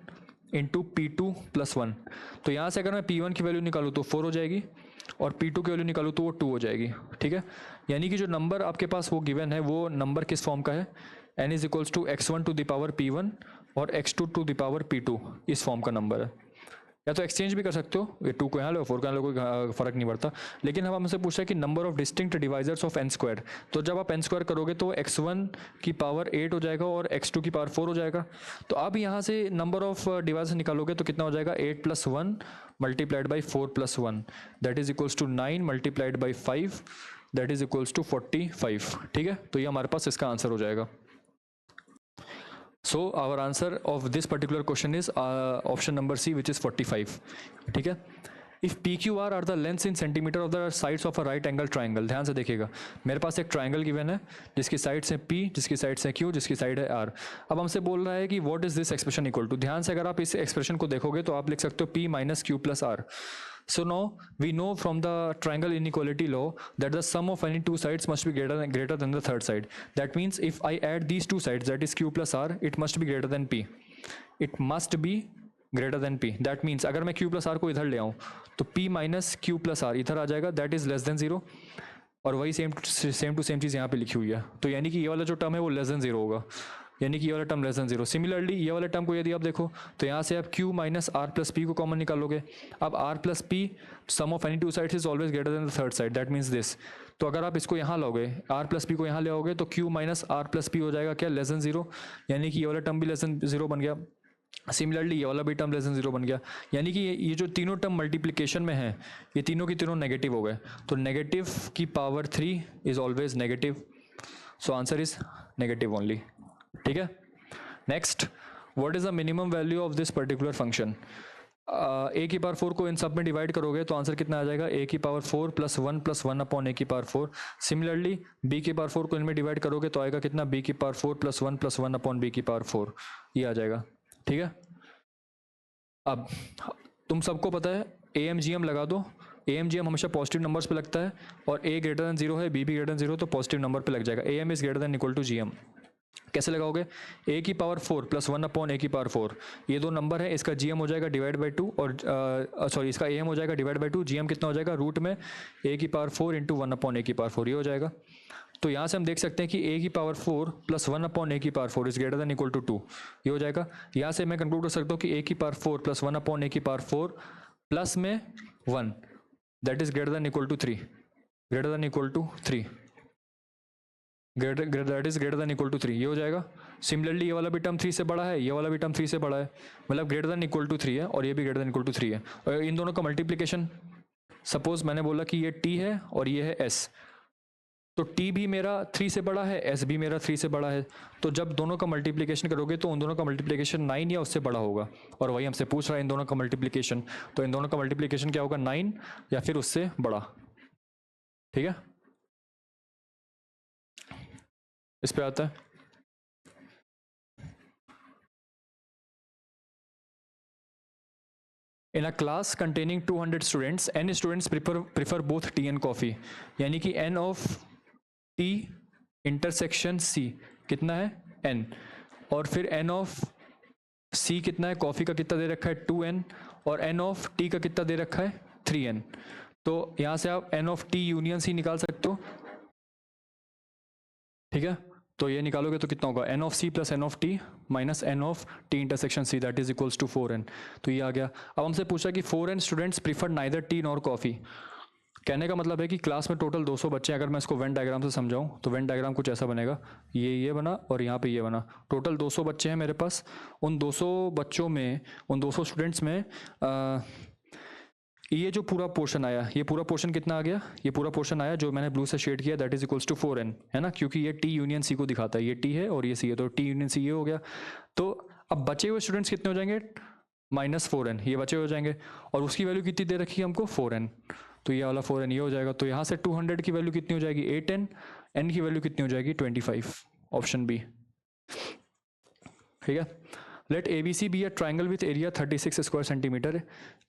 × p2 + 1। तो यहाँ से अगर मैं p1 की वैल्यू निकालूँ तो 4 हो जाएगी और p2 की वैल्यू निकालूँ तो वो 2 हो जाएगी। ठीक है, यानी कि जो नंबर आपके पास वो गिवन है वो नंबर किस फॉर्म का है, n is equals to x1 to the power p1 और x2 to the power p2, इस फॉर्म का नंबर है। या तो एक्सचेंज भी कर सकते हो, ये 2 को यहाँ लो 4 को यहाँ लो, कोई फर्क नहीं पड़ता। लेकिन हम हमसे पूछा है कि number of distinct divisors of n², तो जब आप n² करोगे तो x1 की पावर 8 हो जाएगा और x2 की पावर 4 हो जाएगा। तो अब यहाँ से नंबर ऑफ डिवाइजर्स निकालोगे तो कितना हो जाएगा, 8 + 1 × 4 + 1, that is equals to 9 × 5, that is equals to 45। ठीक है, तो ये हमारे पास इसका आंसर हो जाएगा। So our answer of this particular question is option number C, which is 45. ठीक है, if PQR are the lengths in centimeter of the sides of a right angle triangle, ध्यान से देखिएगा, मेरे पास एक ट्राइंगल गिवन है जिसकी साइड्स है P, जिसकी साइड्स है Q, जिसकी साइड है R। अब हमसे बोल रहा है कि what is this expression equal to. ध्यान से अगर आप इस एक्सप्रेशन को देखोगे तो आप लिख सकते हो P - Q + R। So now we know from the triangle inequality law that the sum of any two sides must be greater than the third side. That means if I add these two sides, that is Q + R, it must be greater than P. It must be greater than P. That means अगर मैं Q + R को इधर ले आऊँ तो P - Q + R इधर आ जाएगा, that is less than 0, और वही सेम टू सेम चीज़ यहाँ पे लिखी हुई है। तो यानी कि ये वाला जो टर्म है वो less than 0 होगा। यानी कि ये वाला term less than zero. Similarly ये वाले टर्म को यदि आप देखो तो यहाँ से आप q minus R plus P को कॉमन निकालोगे। अब r plus P sum of any two sides is always greater than the third side, that means this. तो अगर आप इसको यहाँ लाओगे, r प्लस पी को यहाँ ले आओगे तो q minus R plus P हो जाएगा क्या, लेस देन जीरो, यानी कि ये वाला टर्म भी लेस देन जीरो बन गया। सिमिलरली ये वाला भी टर्म लेस देन जीरो बन गया, यानी कि ये जो तीनों टर्म मल्टीप्लिकेशन में है ये तीनों की तीनों नेगेटिव हो गए। तो नेगेटिव की power 3 is always negative, so answer is negative only. ठीक है, next, what is the minimum value of this particular function. a की पावर 4 को इन सब में डिवाइड करोगे तो आंसर कितना आ जाएगा, a की पावर 4 प्लस 1 अपॉन a की पावर 4। सिमिलरली b की पावर 4 को इनमें डिवाइड करोगे तो आएगा कितना, b की पावर 4 प्लस 1 अपॉन b की पावर 4, ये आ जाएगा। ठीक है, अब तुम सबको पता है AMGM लगा दो, AMGM हमेशा पॉजिटिव नंबर्स पे लगता है और a ग्रेटर देन जीरो है, b भी ग्रेटर देन जीरो, तो पॉजिटिव नंबर पे लग जाएगा। AM is greater than equal to GM। कैसे लगाओगे, a की पावर 4 प्लस 1 अपॉन a की पावर 4, ये दो नंबर है, इसका GM हो जाएगा डिवाइड बाई 2 और सॉरी इसका AM हो जाएगा डिवाइड बाई 2, GM कितना हो जाएगा, रूट में a की पावर 4 इंटू 1 अपॉन a की पावर 4, ये हो जाएगा। तो यहाँ से हम देख सकते हैं कि a की पावर 4 प्लस 1 अपॉन a की power 4 is greater than equal to 2, ये हो जाएगा। यहाँ से मैं कंक्लूड कर सकता हूँ कि a की पावर 4 प्लस 1 अपॉन a की पावर 4 प्लस में 1 that is greater than equal to 3, greater than equal to 3, that is greater than equal to 3, ये हो जाएगा। सिमिलरली ये वाला भी टर्म 3 से बड़ा है, ये वाला भी टर्म 3 से बड़ा है, मतलब ग्रेटर देन इक्वल टू 3 है और ये भी ग्रेटर देन इक्वल टू 3 है। और इन दोनों का मल्टीप्लिकेशन, सपोज मैंने बोला कि ये t है और ये है s, तो t भी मेरा 3 से बड़ा है, s भी मेरा 3 से बड़ा है, तो जब दोनों का मल्टीप्लिकेशन करोगे तो उन दोनों का मल्टीप्लिकेशन 9 या उससे बड़ा होगा, और वही हमसे पूछ रहा है इन दोनों का मल्टीप्लिकेशन, तो इन दोनों का मल्टीप्लिकेशन क्या होगा, 9 या फिर उससे बड़ा। ठीक है, इस पे आता है, in a class containing 200 students, n students prefer both tea and coffee, यानी कि n of t intersection c कितना है, n, और फिर n ऑफ c कितना है, कॉफ़ी का कितना दे रखा है 2n, और n ऑफ t का कितना दे रखा है 3n। तो यहाँ से आप n of t union c निकाल सकते हो। ठीक है, तो ये निकालोगे तो कितना होगा, n of c plus n of t minus n of t intersection c that is equals to 4n, तो ये आ गया। अब हमसे पूछा कि 4n students prefer neither T nor coffee. कहने का मतलब है कि क्लास में टोटल 200 बच्चे हैं, अगर मैं इसको वेन डायग्राम से समझाऊं तो वेन डायग्राम कुछ ऐसा बनेगा, ये बना और यहाँ पे ये बना, टोटल 200 बच्चे हैं मेरे पास। उन 200 बच्चों में, उन 200 स्टूडेंट्स में ये जो पूरा पोर्शन आया, ये पूरा पोर्शन कितना आ गया, ये पूरा पोर्शन आया जो मैंने ब्लू से शेड किया, that is equals to 4n, है ना, क्योंकि ये t यूनियन c को दिखाता है, ये t है और ये c है, तो t यूनियन c ये हो गया। तो अब बचे हुए स्टूडेंट्स कितने हो जाएंगे, -4n, ये बचे हो जाएंगे, और उसकी वैल्यू कितनी दे रखी है हमको 4n, तो ये वाला 4n ये हो जाएगा। तो यहाँ से 200 की वैल्यू कितनी हो जाएगी 8n, n की वैल्यू कितनी हो जाएगी 25, ऑप्शन बी। ठीक है, let ABC be a triangle with area 36 square centimetre.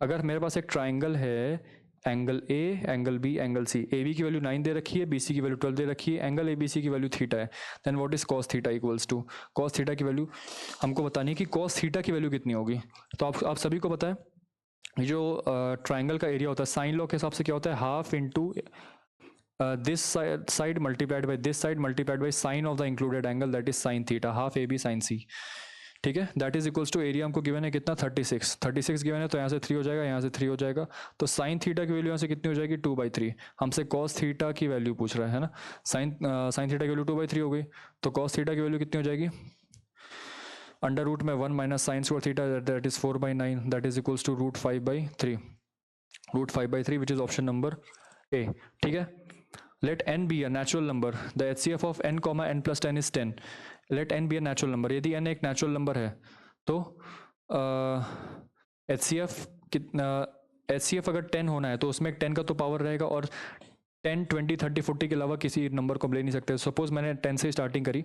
अगर मेरे पास एक ट्राइंगल है, angle A, angle B, angle C, AB की वैल्यू 9 दे रखी है, BC की वैल्यू 12 दे रखी है, एंगल ABC की वैल्यू थीटा है, then what is cos theta equals to, cos theta की वैल्यू हमको बतानी है कि cos थीटा की वैल्यू कितनी होगी। तो आप सभी को पता है जो ट्राइंगल का एरिया होता है साइन लॉ के हिसाब से क्या होता है, half into this side multiplied by this side multiplied by sine of the included angle, that is sin theta, half AB sin C। ठीक है, that is equals to area हमको गिवन है कितना 36 गिवन है, तो यहाँ से 3 हो जाएगा, यहाँ से 3 हो जाएगा, तो साइन थीटा की वैल्यू यहाँ से कितनी हो जाएगी 2/3। हमसे कॉस थीटा की वैल्यू पूछ रहा है ना, साइन थीटा की वैल्यू 2/3 हो गई, तो कॉस थीटा की वैल्यू कितनी हो जाएगी, अंडर रूट में 1 minus sine square theta, that is 4/9, that is equals to √5/3, √5/3 which is option number A. ठीक है, let n be a natural number, the HCF of n comma n plus 10 is 10, let n be a natural number, यदि n एक natural number है तो HCF कितना, HCF अगर 10 होना है तो उसमें 10 का तो पावर रहेगा, और 10, 20, 30, 40 के अलावा किसी नंबर को ले नहीं सकते। सपोज मैंने 10 से स्टार्टिंग करी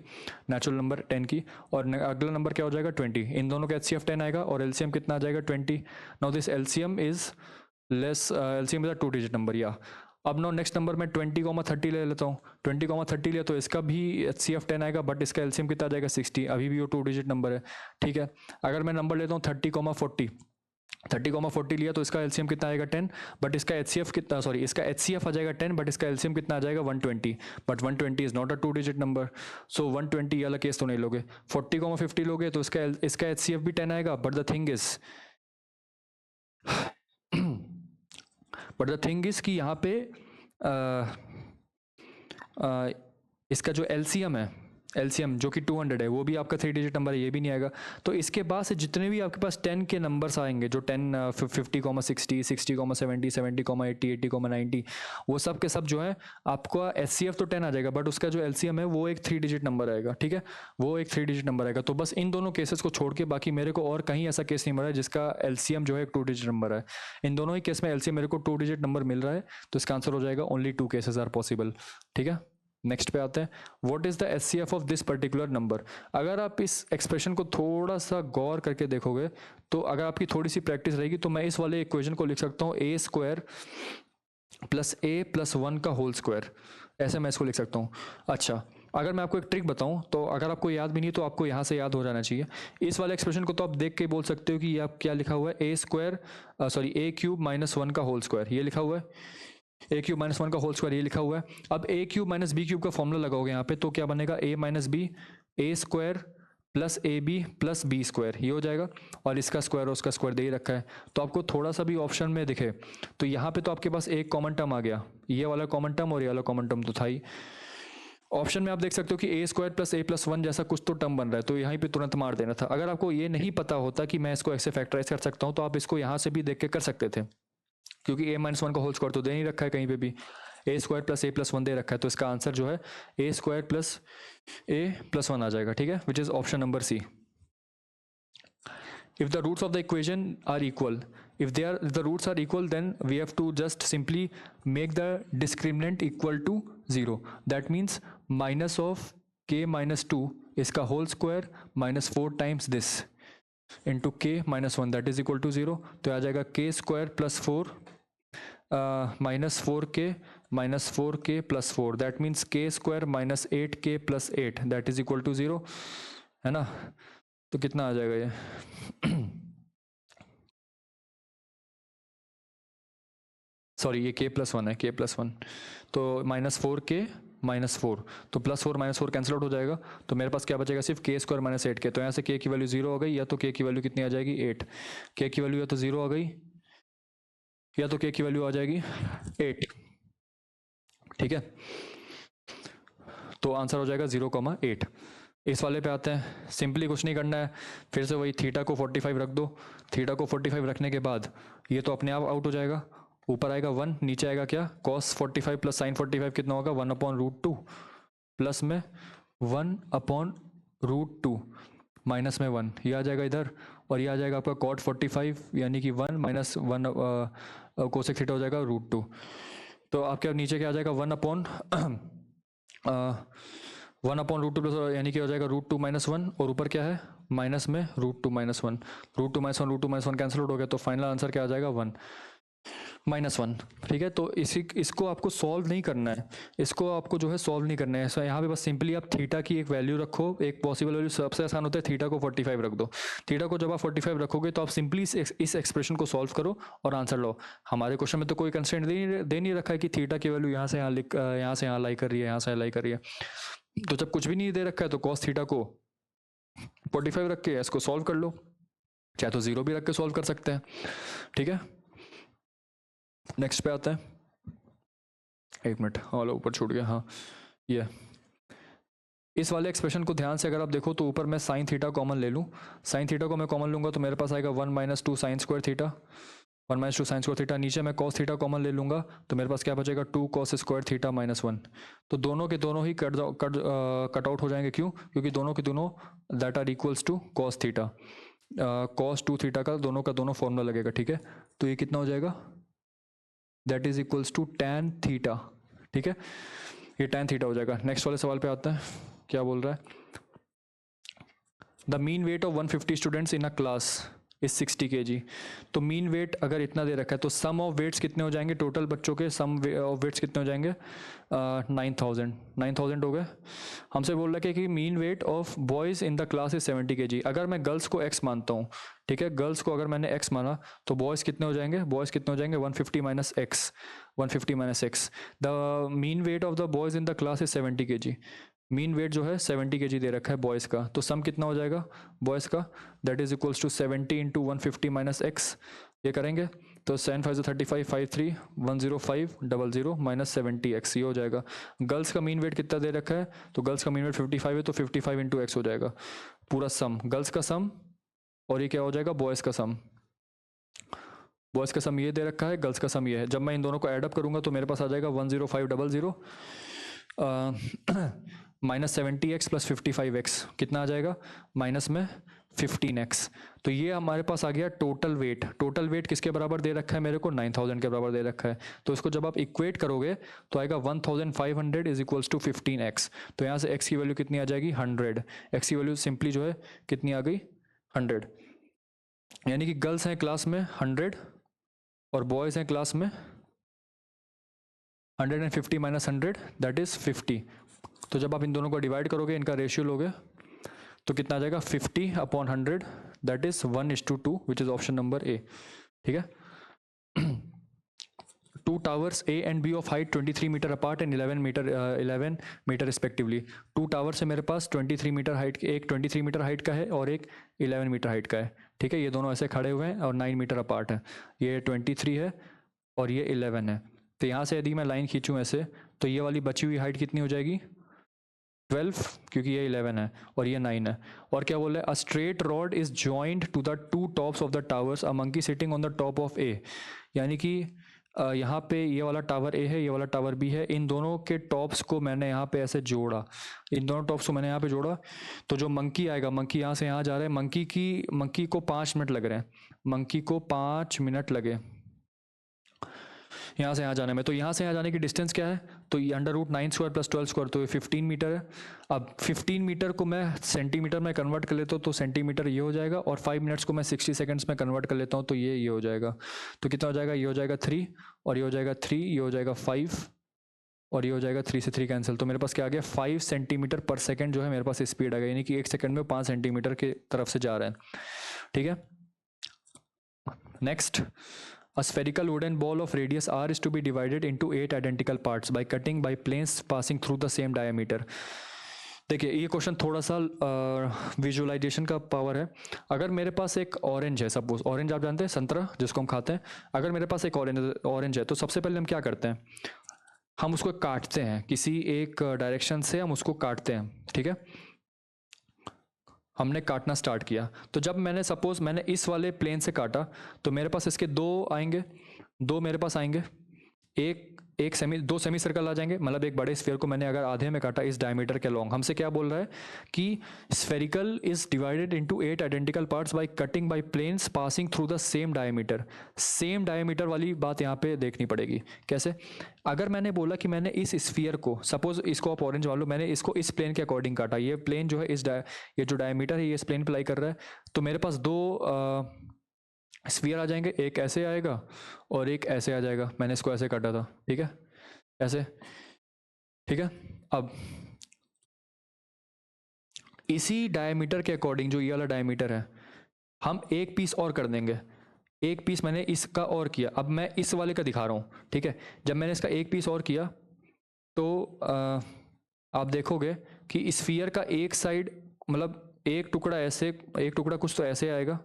नेचुरल नंबर 10 की, और अगला नंबर क्या हो जाएगा 20, इन दोनों का HCF 10 आएगा और LCM कितना आ जाएगा 20। Now this LCM is less, LCM is a 2 digit number, या अब नो नेक्स्ट नंबर में 20,30 ले लेता हूँ, 20,30 लिया तो इसका भी HCF 10 आएगा, बट इसका LCM कितना आ जाएगा 60, अभी भी वो 2 डिजिट नंबर है। ठीक है, अगर मैं नंबर लेता हूँ 30,40, 30,40 लिया तो इसका एलसीएम कितना आएगा 10, बट इसका एचसीएफ कितना, सॉरी इसका एचसीएफ आ जाएगा 10, बट इसका एलसीएम कितना आ जाएगा 120, but 120 is not a 2 digit number, so 120 ये वाला केस तो नहीं लोगे। 40,50 लोगे तो इसका एचसीएफ भी 10 आएगा, बट द थिंग इज कि यहाँ पे इसका जो एलसीएम जो कि 200 है वो भी आपका 3 डिजिट नंबर है, ये भी नहीं आएगा। तो इसके बाद से जितने भी आपके पास 10 के नंबर्स आएंगे, जो 10 50,60 60,70 70,80 80,90 वो सब के सब जो है आपका एचसीएफ तो 10 आ जाएगा, बट उसका जो एलसीएम है वो एक 3 डिजिट नंबर आएगा, ठीक है, वो एक 3 डिजिट नंबर आएगा। तो बस इन दोनों केसेस को छोड़ के बाकी मेरे को और कहीं ऐसा केस नहीं मिला है जिसका एलसीएम जो है 2 डिजिट नंबर है। इन दोनों ही केस में एलसीएम मेरे को 2 डिजिट नंबर मिल रहा है, तो इसका आंसर हो जाएगा ओनली 2 केसेस आर पॉसिबल, ठीक है। नेक्स्ट पे आते हैं, what is the HCF of this particular number. अगर आप इस एक्सप्रेशन को थोड़ा सा गौर करके देखोगे तो अगर आपकी थोड़ी सी प्रैक्टिस रहेगी तो मैं इस वाले इक्वेशन को लिख सकता हूँ ए स्क्वायर प्लस ए प्लस 1 का होल स्क्वायर, ऐसे मैं इसको लिख सकता हूँ। अच्छा, अगर मैं आपको एक ट्रिक बताऊं तो अगर आपको याद भी नहीं तो आपको यहाँ से याद हो जाना चाहिए। इस वाले एक्सप्रेशन को तो आप देख के बोल सकते हो कि ये आप क्या लिखा हुआ है, ए क्यूब माइनस 1 का होल स्क्वायर, ये लिखा हुआ है, ए क्यूब माइनस 1 का होल स्क्वायर ये लिखा हुआ है। अब A cube minus B cube का फॉर्मूला लगाओगे यहाँ पे तो क्या बनेगा, A minus B A square plus A B plus B square, ये हो जाएगा, और इसका स्क्वायर और उसका स्क्वायर दे ही रखा है। तो आपको थोड़ा सा भी ऑप्शन में दिखे तो यहाँ पे तो आपके पास एक कॉमन टर्म आ गया, ये वाला कॉमन टर्म और ये वाला कॉमन टर्म तो था ही। ऑप्शन में आप देख सकते हो कि ए स्क्वायर प्लस ए प्लस 1 जैसा कुछ तो टर्म बन रहा है, तो यहाँ पे तुरंत मार देना था। अगर आपको ये नहीं पता होता कि मैं इसको ऐसे फैक्टराइज कर सकता हूँ तो आप इसको यहाँ से भी देख के कर सकते थे, क्योंकि ए माइनस 1 का होल स्क्वायर तो दे नहीं रखा है कहीं पे भी, A square plus A plus 1 दे रखा है, तो इसका आंसर जो है A square plus A plus 1 आ जाएगा, ठीक है, which is option number C. If the roots of the equation are equal, if the roots are equal, then we have to just simply make the discriminant equal to 0. That means minus of k minus 2 इसका whole square minus 4 times this into k minus 1 that is equal to 0. तो आ जाएगा k square plus 4 minus 4k minus 4k plus 4, that means k square minus 8k plus 8 that is equal to 0, है ना। तो कितना आ जाएगा ये सॉरी ये k प्लस 1 है, k प्लस 1, तो माइनस 4k माइनस 4, तो प्लस 4 माइनस 4 कैंसिल आउट हो जाएगा, तो मेरे पास क्या बचेगा सिर्फ k स्क्वायर माइनस 8k। तो यहाँ से k की वैल्यू 0 हो गई, या तो k की वैल्यू कितनी आ जाएगी 8, k की वैल्यू या तो 0 आ गई या तो k की वैल्यू आ जाएगी 8, ठीक है। तो आंसर हो जाएगा 0,8। इस वाले पे आते हैं, सिंपली कुछ नहीं करना है, फिर से वही थीटा को 45 रख दो, थीटा को 45 रखने के बाद ये तो अपने आप आउट हो जाएगा, ऊपर आएगा 1, नीचे आएगा क्या cos 45 प्लस साइन 45 कितना होगा 1/√2, प्लस में 1/√2 माइनस में 1, ये आ जाएगा इधर, और ये आ जाएगा आपका cot 45 यानी कि 1 माइनस 1 कोसेक थीटा हो जाएगा √2। तो आपके नीचे क्या आ जाएगा 1/√2 प्लस यानी कि हो जाएगा √2 माइनस 1, और ऊपर क्या है माइनस में √2 minus 1, √2 minus 1 √2 minus 1 cancel out हो गया, तो फाइनल आंसर क्या आ जाएगा 1 माइनस 1, ठीक है। तो इसको आपको सॉल्व नहीं करना है, इसको आपको जो है सॉल्व नहीं करना है, सो यहाँ पे बस सिंपली आप थीटा की एक वैल्यू रखो, एक पॉसिबल वैल्यू सबसे आसान होता है, थीटा को 45 रख दो। थीटा को जब आप 45 रखोगे तो आप सिंपली इस एक्सप्रेशन को सॉल्व करो और आंसर लो। हमारे क्वेश्चन में तो कोई कंस्ट्रेंट दे नहीं रखा है कि थीटा की वैल्यू यहाँ से यहाँ लाई कर रही है, यहाँ से लाई कर रही है, तो जब कुछ भी नहीं दे रखा है तो cos थीटा को 45 रख के इसको सॉल्व कर लो, चाहे तो 0 भी रख के सॉल्व कर सकते हैं, ठीक है। नेक्स्ट पे आता है, एक मिनट वाला ऊपर छूट गया, हाँ ये इस वाले एक्सप्रेशन को ध्यान से अगर आप देखो तो ऊपर मैं साइन थीटा कॉमन ले लूँ, साइन थीटा को मैं कॉमन लूँगा तो मेरे पास आएगा 1 minus 2 sine square theta, 1 minus 2 sine square theta, नीचे मैं cos थीटा कॉमन ले लूँगा तो मेरे पास क्या बचेगा 2 cos स्क्वायर थीटा माइनस 1। तो दोनों के दोनों ही कट आउट हो जाएंगे, क्यों, क्योंकि दोनों के दोनों that are equals to cos theta, cos 2 theta का दोनों फॉर्मूला लगेगा, ठीक है। तो ये कितना हो जाएगा that is equals to tan theta, ठीक है, ये tan थीटा हो जाएगा। नेक्स्ट वाले सवाल पे आता है, क्या बोल रहा है, the mean weight of 150 students in a class is 60 kg। तो मीन वेट अगर इतना दे रखा है तो सम ऑफ वेट्स कितने हो जाएंगे, टोटल बच्चों के सम ऑफ वेट्स कितने हो जाएंगे, 9000 हो गए। हमसे बोल रहा है कि mean weight of boys in the class is 70 kg। अगर मैं गर्ल्स को x मानता हूँ, ठीक है, गर्ल्स को अगर मैंने x माना तो बॉयज़ कितने हो जाएंगे, 150 minus X, 150 minus X. The mean weight of the boys in the class is 70 kg। Mean weight जो है 70 kg दे रखा है बॉयज़ का, तो सम कितना हो जाएगा बॉयज़ का, that is equals to 70 into 150 minus X. ये करेंगे तो 7 5 35 53 105 00 माइनस 70x, ये हो जाएगा। गर्ल्स का मीन वेट कितना दे रखा है, तो गर्ल्स का मीन वेट 55 है, तो 55 इंटू एक्स हो जाएगा पूरा सम, गर्ल्स का सम, और ये क्या हो जाएगा बॉयज़ का सम। बॉयज़ का सम ये दे रखा है, गर्ल्स का सम ये है। जब मैं इन दोनों को ऐड अप करूंगा तो मेरे पास आ जाएगा 10500 माइनस 70x प्लस 55x, कितना आ जाएगा माइनस में 15x। तो ये हमारे पास आ गया टोटल वेट। टोटल वेट किसके बराबर दे रखा है मेरे को, 9000 के बराबर दे रखा है। तो इसको जब आप इक्वेट करोगे तो आएगा 1500 इज इक्वल्स टू 15x। तो यहाँ से x की वैल्यू कितनी आ जाएगी 100। x की वैल्यू सिंपली जो है कितनी आ गई 100, यानी कि गर्ल्स हैं क्लास में 100 और बॉयज़ हैं क्लास में 150 माइनस 100 दैट इज़ 50। तो जब आप इन दोनों को डिवाइड करोगे, इनका रेशियो लोगे तो कितना आ जाएगा 50 upon 100 that is 1:2 which is option number A. ठीक है। Two towers A and B of height 23 metre apart and 11 metre respectively. Two towers है मेरे पास 23 मीटर हाइट के, एक 23 मीटर हाइट का है और एक 11 मीटर हाइट का है। ठीक है, ये दोनों ऐसे खड़े हुए हैं और 9 मीटर अपार्ट है। ये 23 है और ये 11 है। तो यहाँ से यदि मैं लाइन खींचूँ ऐसे तो ये वाली बची हुई हाइट कितनी हो जाएगी 12, क्योंकि ये 11 है और ये 9 है। और क्या बोल रहा है, a straight rod is joined to the two tops of the towers, a monkey sitting on the top of A. यानी कि यहाँ पे ये वाला टावर ए है, ये वाला टावर बी है, इन दोनों के टॉप्स को मैंने यहाँ पे ऐसे जोड़ा, इन दोनों टॉप्स को मैंने यहाँ पे जोड़ा। तो जो मंकी आएगा, मंकी यहाँ से यहाँ जा रहा है, मंकी को 5 मिनट लग रहे हैं, मंकी को 5 मिनट लगे यहाँ से यहाँ जाने में। तो यहाँ से यहाँ जाने की डिस्टेंस क्या है, तो ये √9² प्लस 12², तो ये 15 मीटर है। अब 15 मीटर को मैं सेंटीमीटर में कन्वर्ट कर लेता हूँ तो सेंटीमीटर ये हो जाएगा, और 5 मिनट्स को मैं 60 सेकंड्स में कन्वर्ट कर लेता हूँ तो ये हो जाएगा। तो कितना हो जाएगा, ये हो जाएगा 3 और ये हो जाएगा 3, ये हो जाएगा 5 और ये हो जाएगा 3 से 3 कैंसिल। तो मेरे पास क्या आ गया 5 सेंटीमीटर पर सेकेंड जो है मेरे पास स्पीड आ गया, यानी कि 1 सेकेंड में 5 सेंटीमीटर की तरफ से जा रहे हैं। ठीक है, next, a spherical wooden ball of radius r is to be divided into 8 identical parts by cutting by planes passing through the same diameter। देखिए ये क्वेश्चन थोड़ा सा विजुअलाइजेशन का पावर है। अगर मेरे पास एक ऑरेंज है, सपोज ऑरेंज आप जानते हैं संतरा जिसको हम खाते हैं, अगर मेरे पास एक ऑरेंज है तो सबसे पहले हम क्या करते हैं, हम उसको काटते हैं, किसी एक डायरेक्शन से हम उसको काटते हैं। ठीक है, हमने काटना स्टार्ट किया, तो जब मैंने सपोज मैंने इस वाले प्लेन से काटा तो मेरे पास इसके दो मेरे पास आएंगे, दो सेमी सर्कल आ जाएंगे। मतलब एक बड़े स्फीयर को मैंने अगर आधे में काटा इस डायमीटर के लॉन्ग, हमसे क्या बोल रहा है कि spherical is divided into 8 identical parts by cutting by planes passing through the same diameter. Same diameter वाली बात यहाँ पे देखनी पड़ेगी। कैसे, अगर मैंने बोला कि मैंने इस स्फीयर को, सपोज इसको आप ऑरेंज वालों, मैंने इसको इस प्लेन के अकॉर्डिंग काटा, ये प्लेन जो है ये जो डायमीटर है ये इस प्लेन पे लाई कर रहा है, तो मेरे पास दो स्फीयर आ जाएंगे, एक ऐसे आएगा और एक ऐसे आ जाएगा। मैंने इसको ऐसे काटा था, ठीक है, ऐसे। ठीक है, अब इसी डायमीटर के अकॉर्डिंग जो ये वाला डायमीटर है, हम एक पीस और कर देंगे। एक पीस मैंने इसका और किया, अब मैं इस वाले का दिखा रहा हूँ। ठीक है, जब मैंने इसका एक पीस और किया तो आप देखोगे कि स्फीयर का एक साइड, मतलब एक टुकड़ा ऐसे, एक टुकड़ा कुछ तो ऐसे आएगा,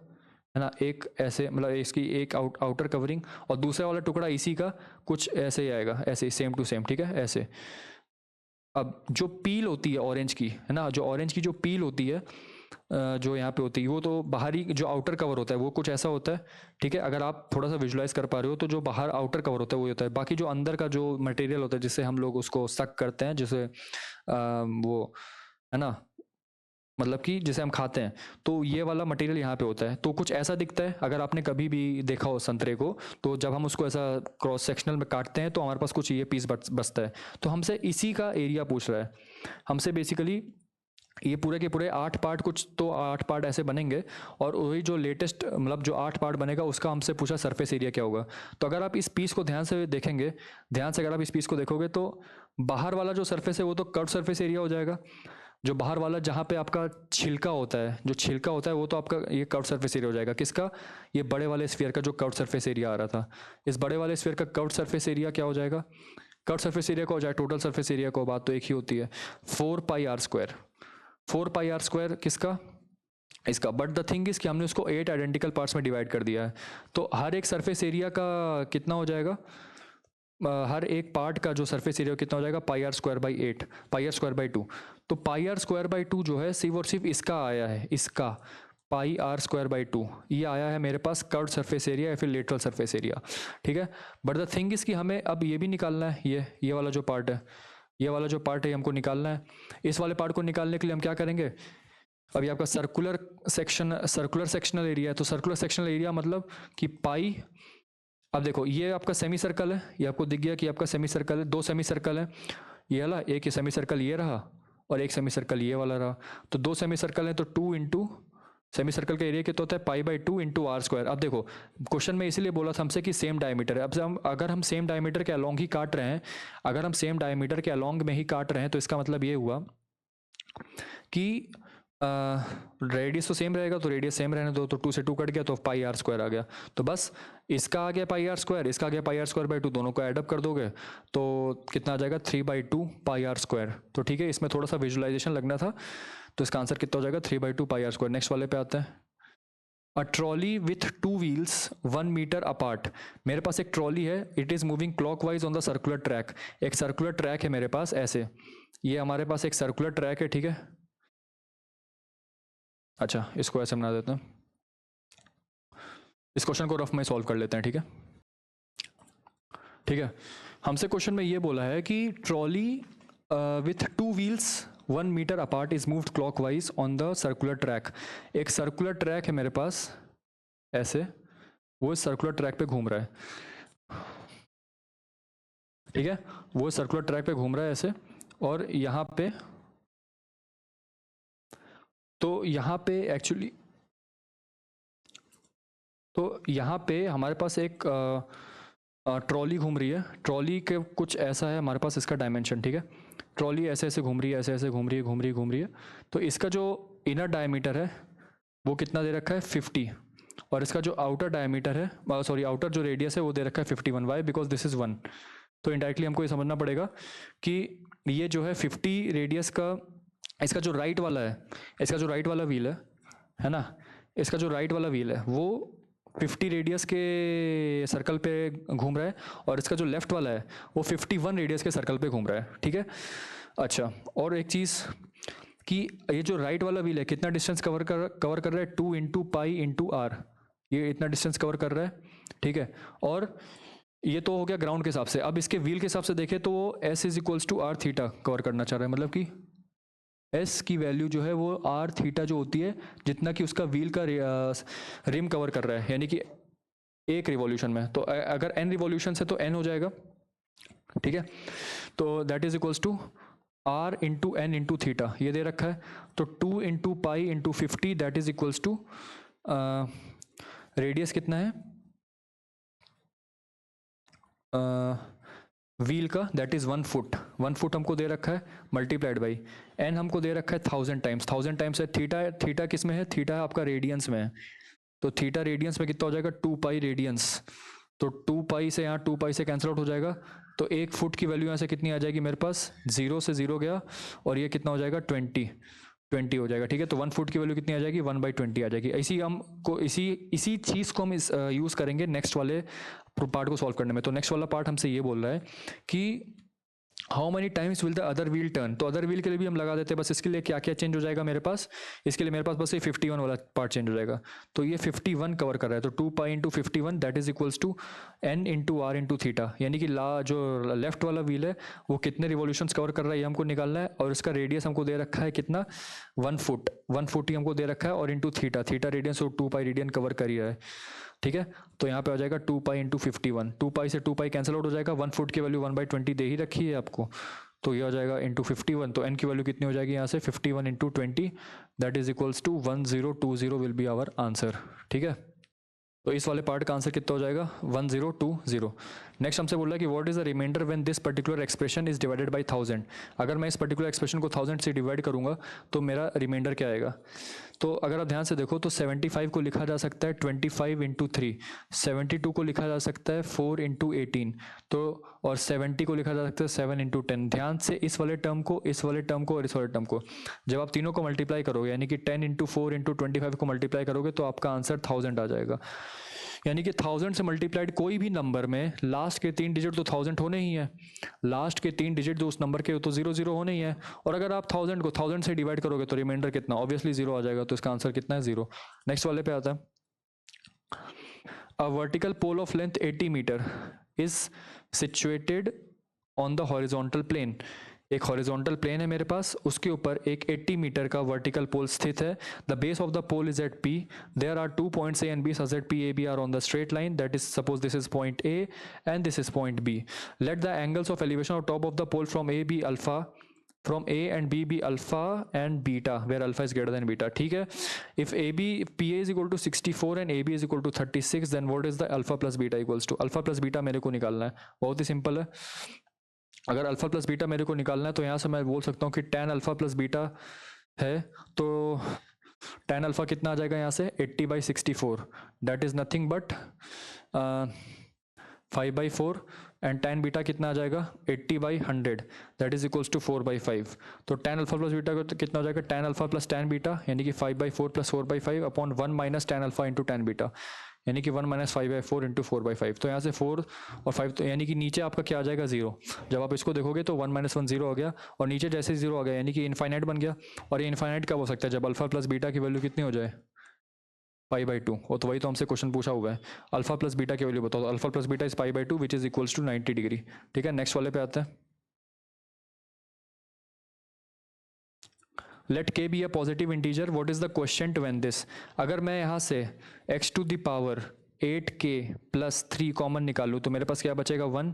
है ना, एक ऐसे, मतलब इसकी एक आउटर कवरिंग, और दूसरा वाला टुकड़ा इसी का कुछ ऐसे ही आएगा, ऐसे सेम टू सेम। ठीक है, ऐसे। अब जो पील होती है ऑरेंज की, है ना, जो ऑरेंज की जो पील होती है जो यहाँ पे होती है, वो तो बाहरी जो आउटर कवर होता है वो कुछ ऐसा होता है। ठीक है, अगर आप थोड़ा सा विजुलाइज कर पा रहे हो तो जो बाहर आउटर कवर होता है वो होता है, बाकी जो अंदर का जो मटेरियल होता है जिससे हम लोग उसको सक करते हैं, जिसे वो, है ना, मतलब कि जिसे हम खाते हैं, तो ये वाला मटेरियल यहाँ पे होता है। तो कुछ ऐसा दिखता है, अगर आपने कभी भी देखा हो संतरे को, तो जब हम उसको ऐसा क्रॉस सेक्शनल में काटते हैं तो हमारे पास कुछ ये पीस बचता है। तो हमसे इसी का एरिया पूछ रहा है, हमसे बेसिकली ये पूरे के पूरे 8 पार्ट, कुछ तो 8 पार्ट ऐसे बनेंगे, और वही जो लेटेस्ट मतलब जो 8 पार्ट बनेगा उसका हमसे पूछा सरफेस एरिया क्या होगा। तो अगर आप इस पीस को ध्यान से देखेंगे, ध्यान से अगर आप इस पीस को देखोगे तो बाहर वाला जो सरफेस है वो तो कर्व सरफेस एरिया हो जाएगा। जो बाहर वाला जहाँ पे आपका छिलका होता है, जो छिलका होता है वो तो आपका ये कर्व सरफेस एरिया हो जाएगा। किसका? ये बड़े वाले स्फीयर का जो कर्व सरफेस एरिया आ रहा था। इस बड़े वाले स्फीयर का कर्व सरफेस एरिया क्या हो जाएगा? कर्व सरफेस एरिया का हो जाए टोटल सरफेस एरिया को, बात तो एक ही होती है, 4 पाई r²। 4 पाई r² किसका? इसका। बट द थिंग इज कि हमने उसको 8 आइडेंटिकल पार्ट्स में डिवाइड कर दिया है, तो हर एक सरफेस एरिया का कितना हो जाएगा? हर एक पार्ट का जो सरफेस एरिया कितना हो जाएगा? πr²/8, πr²/2। तो πr²/2 जो है सिर्फ और सिर्फ इसका आया है, इसका πr²/2 ये आया है मेरे पास कर्व सरफेस एरिया या फिर लेटरल सरफेस एरिया, ठीक है। बट द थिंग इज कि हमें अब ये भी निकालना है, ये वाला जो पार्ट है, ये वाला जो पार्ट है हमको निकालना है। इस वाले पार्ट को निकालने के लिए हम क्या करेंगे? अभी आपका सर्कुलर सेक्शनल एरिया है, तो सर्कुलर सेक्शनल एरिया मतलब कि पाई, अब देखो ये आपका सेमी सर्कल है, ये आपको दिख गया कि आपका सेमी सर्कल है, 2 सेमी सर्कल है, ये वाला एक ही सेमी सर्कल ये रहा और एक सेमी सर्कल ये वाला रहा। तो 2 सेमी सर्कल है, तो 2 इंटू सेमी सर्कल का एरिया कितना होता है? π/2 इंटू r²। अब देखो क्वेश्चन में इसीलिए बोला था हमसे कि सेम डायमीटर है। अब हम अगर हम सेम डायमीटर के अलॉन्ग ही काट रहे हैं, अगर हम सेम डायमीटर के अलॉन्ग में ही काट रहे हैं तो इसका मतलब ये हुआ कि रेडियस तो सेम रहेगा, तो रेडियस सेम रहने दो, तो 2 से 2 कट गया तो πr² आ गया। तो बस इसका आ गया πr², इसका आ गया πr²/2, दोनों को एडअप कर दोगे तो कितना आ जाएगा? 3/2 πr²। तो ठीक है, इसमें थोड़ा सा विजुअलाइजेशन लगना था, तो इसका आंसर कितना हो जाएगा? 3/2 πr²। नेक्स्ट वाले पे आते हैं। A trolley with 2 wheels 1 metre apart. मेरे पास एक ट्रॉली है, it is moving clockwise on the circular track. एक सर्कुलर ट्रैक है मेरे पास ऐसे, ये हमारे पास एक सर्कुलर ट्रैक है, ठीक है। अच्छा, इसको ऐसे बना देते हैं, इस क्वेश्चन को रफ में सॉल्व कर लेते हैं, ठीक है। ठीक है, हमसे क्वेश्चन में ये बोला है कि trolley with 2 wheels 1 metre apart is moved clockwise on the circular track. एक सर्कुलर ट्रैक है मेरे पास ऐसे, वो इस सर्कुलर ट्रैक पे घूम रहा है, ठीक है, वो सर्कुलर ट्रैक पे घूम रहा है ऐसे, और यहाँ पे, तो यहाँ पे एक्चुअली, तो यहाँ पे हमारे पास एक ट्रॉली घूम रही है। ट्रॉली के कुछ ऐसा है हमारे पास इसका डायमेंशन, ठीक है। ट्रॉली ऐसे ऐसे घूम रही है, ऐसे ऐसे घूम रही है। तो इसका जो इनर डायमीटर है वो कितना दे रखा है? 50, और इसका जो आउटर डायमीटर है, सॉरी आउटर जो रेडियस है वो दे रखा है 51। वाई? Because this is 1। तो इनडायरेक्टली हमको ये समझना पड़ेगा कि ये जो है 50 रेडियस का, इसका जो राइट वाला है, इसका जो राइट वाला व्हील है ना, इसका जो राइट वाला व्हील है वो 50 रेडियस के सर्कल पे घूम रहा है, और इसका जो लेफ्ट वाला है वो 51 रेडियस के सर्कल पे घूम रहा है, ठीक है। अच्छा, और एक चीज़ कि ये जो राइट वाला व्हील है कितना डिस्टेंस कवर कर रहा है? 2 इंटू पाई इंटू आर, ये इतना डिस्टेंस कवर कर रहा है, ठीक है। और ये तो हो गया ग्राउंड के हिसाब से। अब इसके व्हील के हिसाब से देखें तो वो S is equals to R theta cover करना चाह रहा है, मतलब कि S की वैल्यू जो है वो आर थीटा जो होती है, जितना कि उसका व्हील का रिम कवर कर रहा है, यानी कि एक रिवॉल्यूशन में। तो अगर n रिवॉल्यूशन है तो n हो जाएगा, ठीक है। तो that is equals to r into N into theta, ये दे रखा है। तो 2 into pi into 50 that is equals to, radius कितना है व्हील का? That is 1 foot. 1 फुट हमको दे रखा है, मल्टीप्लाइड बाई n हमको दे रखा है 1000 टाइम्स। 1000 टाइम्स है थीटा, थीटा किस में है? थीटा आपका रेडियंस में है, तो थीटा रेडियंस में कितना हो जाएगा? 2 पाई रेडियंस। तो 2 पाई से यहाँ 2 पाई से कैंसिल आउट हो जाएगा, तो 1 फुट की वैल्यू यहाँ से कितनी आ जाएगी मेरे पास? 0 से 0 गया, और ये कितना हो जाएगा? 20 हो जाएगा, ठीक है। तो 1 फुट की वैल्यू कितनी आ जाएगी? 1/20 आ जाएगी। इसी चीज़ को हम यूज़ करेंगे नेक्स्ट वाले पार्ट को सॉल्व करने में। तो नेक्स्ट वाला पार्ट हमसे ये बोल रहा है कि how many times will the other wheel turn. तो अदर व्हील के लिए भी हम लगा देते हैं, बस इसके लिए क्या क्या चेंज हो जाएगा मेरे पास? इसके लिए मेरे पास बस ये 51 वाला पार्ट चेंज हो जाएगा। तो ये 51 कवर कर रहा है, तो 2 pi into 51 that is equals to n into R into theta, यानी कि जो लेफ्ट वाला व्हील है वो कितने रिवॉल्यूशंस कवर कर रहा है ये हमको निकालना है, और इसका रेडियस हमको दे रखा है कितना? 1 फुट। 1 फुट ही हमको दे रखा है, और इंटू थीटा, थीटा रेडियंस तो 2 पाई रेडियन कवर कर ही रहा है, ठीक है। तो यहाँ पे आ जाएगा 2 पाई इंटू 51। 2 पाई से 2 पाई कैंसिल आउट हो जाएगा, 1 फुट की वैल्यू 1/20 दे ही रखी है आपको, तो ये हो जाएगा इंटू 51, तो n की वैल्यू कितनी हो जाएगी यहाँ से 51 into 20, that is equals to 1020 will be our answer. ठीक है, तो इस वाले पार्ट का आंसर कितना हो जाएगा 1020। नेक्स्ट हमसे बोला कि what is the reminder when this particular expression is divided by 1000। अगर मैं इस पर्टिकुलर एक्सप्रेशन को 1000 से डिवाइड करूंगा तो मेरा रिमाइंडर क्या आएगा। तो अगर आप ध्यान से देखो तो 75 को लिखा जा सकता है 25 इंटू 3, 72 को लिखा जा सकता है 4 इंटू 18, तो और 70 को लिखा जा सकता है 7 इंटू 10। ध्यान से इस वाले टर्म को, इस वाले टर्म को और इस वाले टर्म को जब आप तीनों को मल्टीप्लाई करोगे, यानी कि 10 इंटू 4 इंटू 25 को मल्टीप्लाई करोगे तो आपका आंसर 1000 आ जाएगा। यानी कि 1000 से मल्टीप्लाइड कोई भी नंबर में लास्ट के 3 डिजिट तो 1000 होने ही है, लास्ट के 3 डिजिट जो उस नंबर के तो 00 होने ही है, और अगर आप 1000 को 1000 से डिवाइड करोगे तो रिमाइंडर कितना, ऑब्वियसली 0 आ जाएगा, तो इसका आंसर कितना है 0। नेक्स्ट वाले पे आता है, a vertical pole of length 80 metre is situated on the horizontal plane. एक हॉरिजॉन्टल प्लेन है मेरे पास, उसके ऊपर एक 80 मीटर का वर्टिकल पोल स्थित है। The base of the pole is at P, there are 2 points A and B such that P A B are on the straight line, that is suppose this is point A and this is point B. Let the angles of elevation of top of the pole from A be alpha, from A and B be alpha and beta, where alpha is greater than beta. ठीक है, if PA is equal to 64 and AB is equal to 36, then what is the alpha plus beta equals to? alpha plus beta मेरे को निकालना है, बहुत ही सिंपल है। अगर अल्फा प्लस बीटा मेरे को निकालना है तो यहाँ से मैं बोल सकता हूँ कि tan अल्फा प्लस बीटा है, तो tan अल्फा कितना आ जाएगा यहाँ से 80/64, that is nothing but 5/4, and tan beta कितना आ जाएगा 80/100, दैट इज इक्वल्स टू 4/5। तो tan अल्फा प्लस बीटा कितना हो जाएगा tan alpha plus tan beta, यानी कि 5/4 plus 4/5 upon 1 minus tan alpha into tan beta, यानी कि 1 माइनस 5/4 इंटू 4/5। तो यहाँ से 4 और 5 तो यानी कि नीचे आपका क्या आ जाएगा 0। जब आप इसको देखोगे तो 1 माइनस 1 0 हो गया, और नीचे जैसे 0 आ गया यानी कि इनफाइनाइट बन गया। और ये इनफाइनाइट कब हो सकता है, जब अल्फा प्लस बीटा की वैल्यू कितनी हो जाए π/2। और तो वही तो हमसे क्वेश्चन पूछा हुआ है, अल्फा प्लस बीटा की वैल्यू बताओ। तो alpha plus beta is π/2 which is equals to 90 degree. ठीक है, नेक्स्ट वाले पे आते हैं, let k be a positive integer, what is the question when this. अगर मैं यहाँ से x to the power 8k plus 3 common निकालूँ तो मेरे पास क्या बचेगा 1,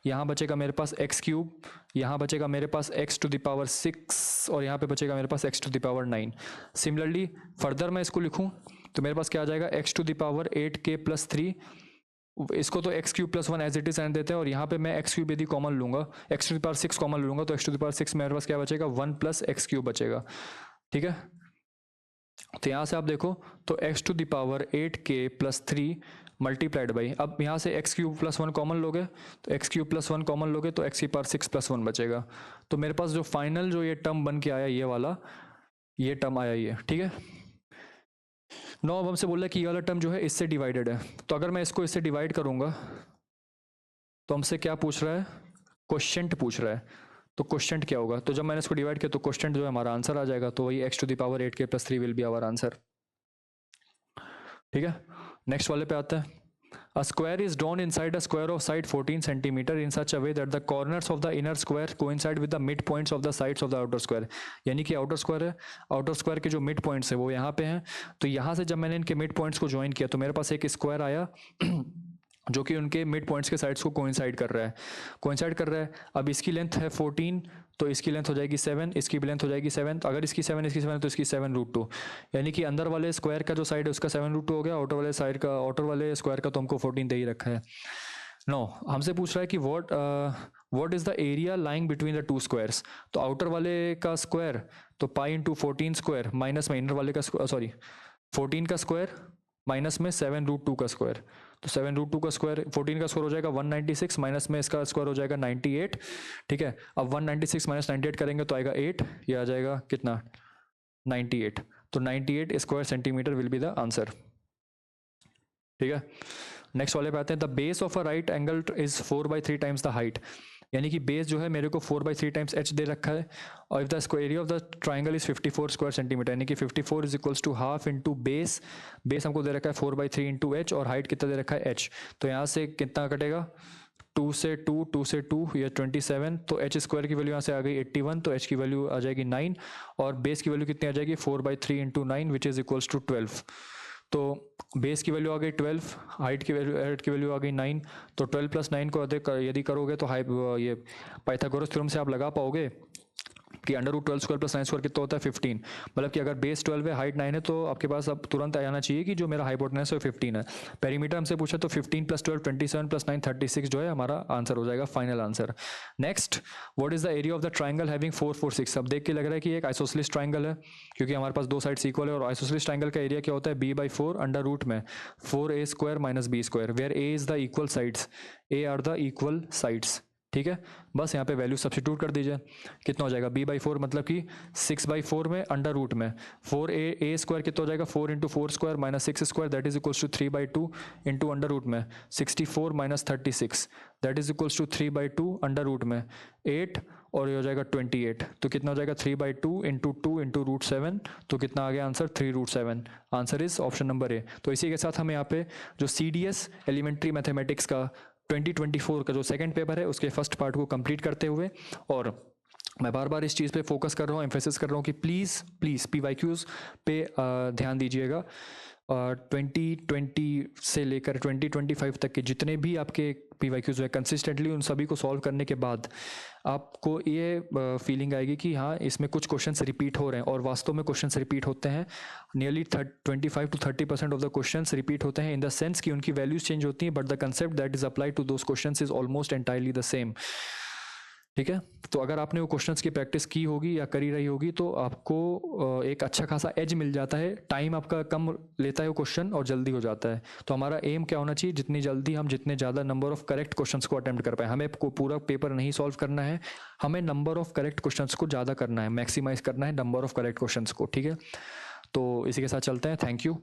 यहाँ बचेगा मेरे पास x क्यूब, यहाँ बचेगा मेरे पास x टू द पावर 6, और यहाँ पे बचेगा मेरे पास x to the power 9। Similarly further मैं इसको लिखूँ तो मेरे पास क्या आ जाएगा x to the power 8k plus 3, इसको तो x cube plus 1 as it is रहने देते हैं, और यहाँ पे मैं x क्यूब यदि कॉमन लूंगा, x to the power 6 common लूंगा तो x टू द पावर 6 मेरे पास क्या बचेगा 1 प्लस x क्यूब बचेगा। ठीक है, तो यहाँ से आप देखो तो x to the power 8k plus 3 multiplied by, अब यहाँ से x क्यूब प्लस 1 कॉमन लोगे तो x क्यूब प्लस 1 कॉमन लोगे तो x की पावर 6 प्लस 1 बचेगा। तो मेरे पास जो फाइनल जो ये टर्म बन के आया, ये वाला ये टर्म आया ये। ठीक है, नो अब हमसे बोला कि ये वाला टर्म जो है इससे डिवाइडेड है, तो अगर मैं इसको इससे डिवाइड करूंगा तो हमसे क्या पूछ रहा है, क्वोशिएंट पूछ रहा है। तो क्वोशिएंट क्या होगा, तो जब मैंने इसको डिवाइड किया तो क्वोशिएंट जो है हमारा आंसर आ जाएगा, तो वही x to the power 8k plus 3 will be our answer. ठीक है, नेक्स्ट वाले पे आता है, A square is drawn inside a square of side 14 centimeter in such a way that the corners of the inner square coincide with the midpoints of the sides of the outer square। यानी कि आउटर स्क्वायर है, आउटर स्क्वायर के जो मिड पॉइंट्स है वो यहाँ पे हैं, तो यहाँ से जब मैंने इनके मिड पॉइंट्स को ज्वाइन किया तो मेरे पास एक स्क्वायर आया जो कि उनके मिड पॉइंट्स के साइड्स को कोइंसाइड कर रहा है। अब इसकी लेंथ है 14, तो इसकी लेंथ हो जाएगी 7, इसकी भी लेंथ हो जाएगी 7, अगर इसकी 7 तो इसकी 7√2, यानी कि अंदर वाले स्क्वायर का जो साइड है उसका 7√2 हो गया, आउटर वाले स्क्वायर का तो हमको 14 दे ही रखा है। नो हमसे पूछ रहा है कि what is the area lying between the two squares. तो आउटर वाले का स्क्वायर तो पाई इंटू 14 स्क्वायर माइनस में इनर वाले का 14 का स्क्वायर माइनस में 7√2 का स्क्वायर, तो 7√2 का स्क्वायर 14 का स्क्वायर हो जाएगा 196, माइनस में इसका स्क्वायर हो जाएगा 98। ठीक है, अब 196 माइनस 98 करेंगे तो आएगा 8, ये आ जाएगा कितना 98, तो 98 square centimetre will be the answer. ठीक है, नेक्स्ट वाले पे आते हैं, the base of a right angle is 4/3 times the height, यानी कि बेस जो है मेरे को 4/3 टाइम्स h दे रखा है, और if the square area of the triangle is 54 square centimetre, यानी कि 54 is equals to half into base हमको दे रखा है 4/3 इंटू h, और हाइट कितना दे रखा है h, तो यहाँ से कितना कटेगा 2 से 2 ये 27, तो h स्क्वायर की वैल्यू यहाँ से आ गई 81, तो h की वैल्यू आ जाएगी 9, और बेस की वैल्यू कितनी आ जाएगी 4/3 into 9 which is equals to 12। तो बेस की वैल्यू आ गई 12, हाइट की वैल्यू आ गई 9। तो 12 + 9 को यदि करोगे तो ये पाइथागोरस थ्योरम से आप लगा पाओगे कि √12² + 9² कितना होता है 15। मतलब कि अगर बेस 12 है, हाइट 9 है, तो आपके पास अब तुरंत आ जाना चाहिए कि जो मेरा हाइपोटेनस है 15 है। पेरीमीटर हमसे पूछा तो 15 + 12 27 + 9 36 जो है हमारा आंसर हो जाएगा, final answer. Next, what is the area of the triangle having 4 4 6। अब देख के लग रहा है कि एक आइसोसेलेस ट्राइंगल है, क्योंकि हमारे पास दो साइड्स इक्वल है, और आइसोसेलेस ट्राइंगल का एरिया क्या होता है b/4 अंडर रूट में 4a² - b², where a is the equal sides, a are the equal sides. ठीक है, बस यहाँ पे वैल्यू सब्स्टिट्यूट कर दीजिए। कितना हो जाएगा b/4 मतलब कि 6/4 में अंडर रूट में 4a² कितना हो जाएगा 4 × 4² - 6² that is equals to 3/2 into under root में 64 - 36 that is equals to 3/2 under root में 8, और ये हो जाएगा 28। तो कितना हो जाएगा 3/2 × 2 × √7। तो कितना आ गया answer 3√7। Answer is option number ए। तो इसी के साथ हम यहाँ पे जो CDS एलिमेंट्री मैथमेटिक्स का 2024 का जो सेकंड पेपर है उसके फर्स्ट पार्ट को कंप्लीट करते हुए, और मैं बार बार इस चीज़ पे फोकस कर रहा हूँ, एम्फेसिस कर रहा हूँ कि प्लीज़ प्लीज़ PYQs पे ध्यान दीजिएगा। 2020 से लेकर 2025 तक के जितने भी आपके PYQs हुए कंसिस्टेंटली, उन सभी को सॉल्व करने के बाद आपको ये फीलिंग आएगी कि हाँ इसमें कुछ क्वेश्चंस रिपीट हो रहे हैं, और वास्तव में क्वेश्चंस रिपीट होते हैं। Nearly 25 to 30% of the questions repeat होते हैं, इन द सेंस कि उनकी वैल्यूज चेंज होती हैं, but the concept that is applied to those questions is almost entirely the same. ठीक है, तो अगर आपने वो क्वेश्चंस की प्रैक्टिस की होगी या करी रही होगी तो आपको एक अच्छा खासा एज मिल जाता है, टाइम आपका कम लेता है वो क्वेश्चन और जल्दी हो जाता है। तो हमारा एम क्या होना चाहिए, जितनी जल्दी हम जितने ज़्यादा नंबर ऑफ करेक्ट क्वेश्चंस को अटेम्प्ट कर पाए। हमें पूरा पेपर नहीं सॉल्व करना है, हमें नंबर ऑफ करेक्ट क्वेश्चंस को ज़्यादा करना है, मैक्सिमाइज करना है नंबर ऑफ करेक्ट क्वेश्चंस को। ठीक है, तो इसी के साथ चलते हैं, थैंक यू।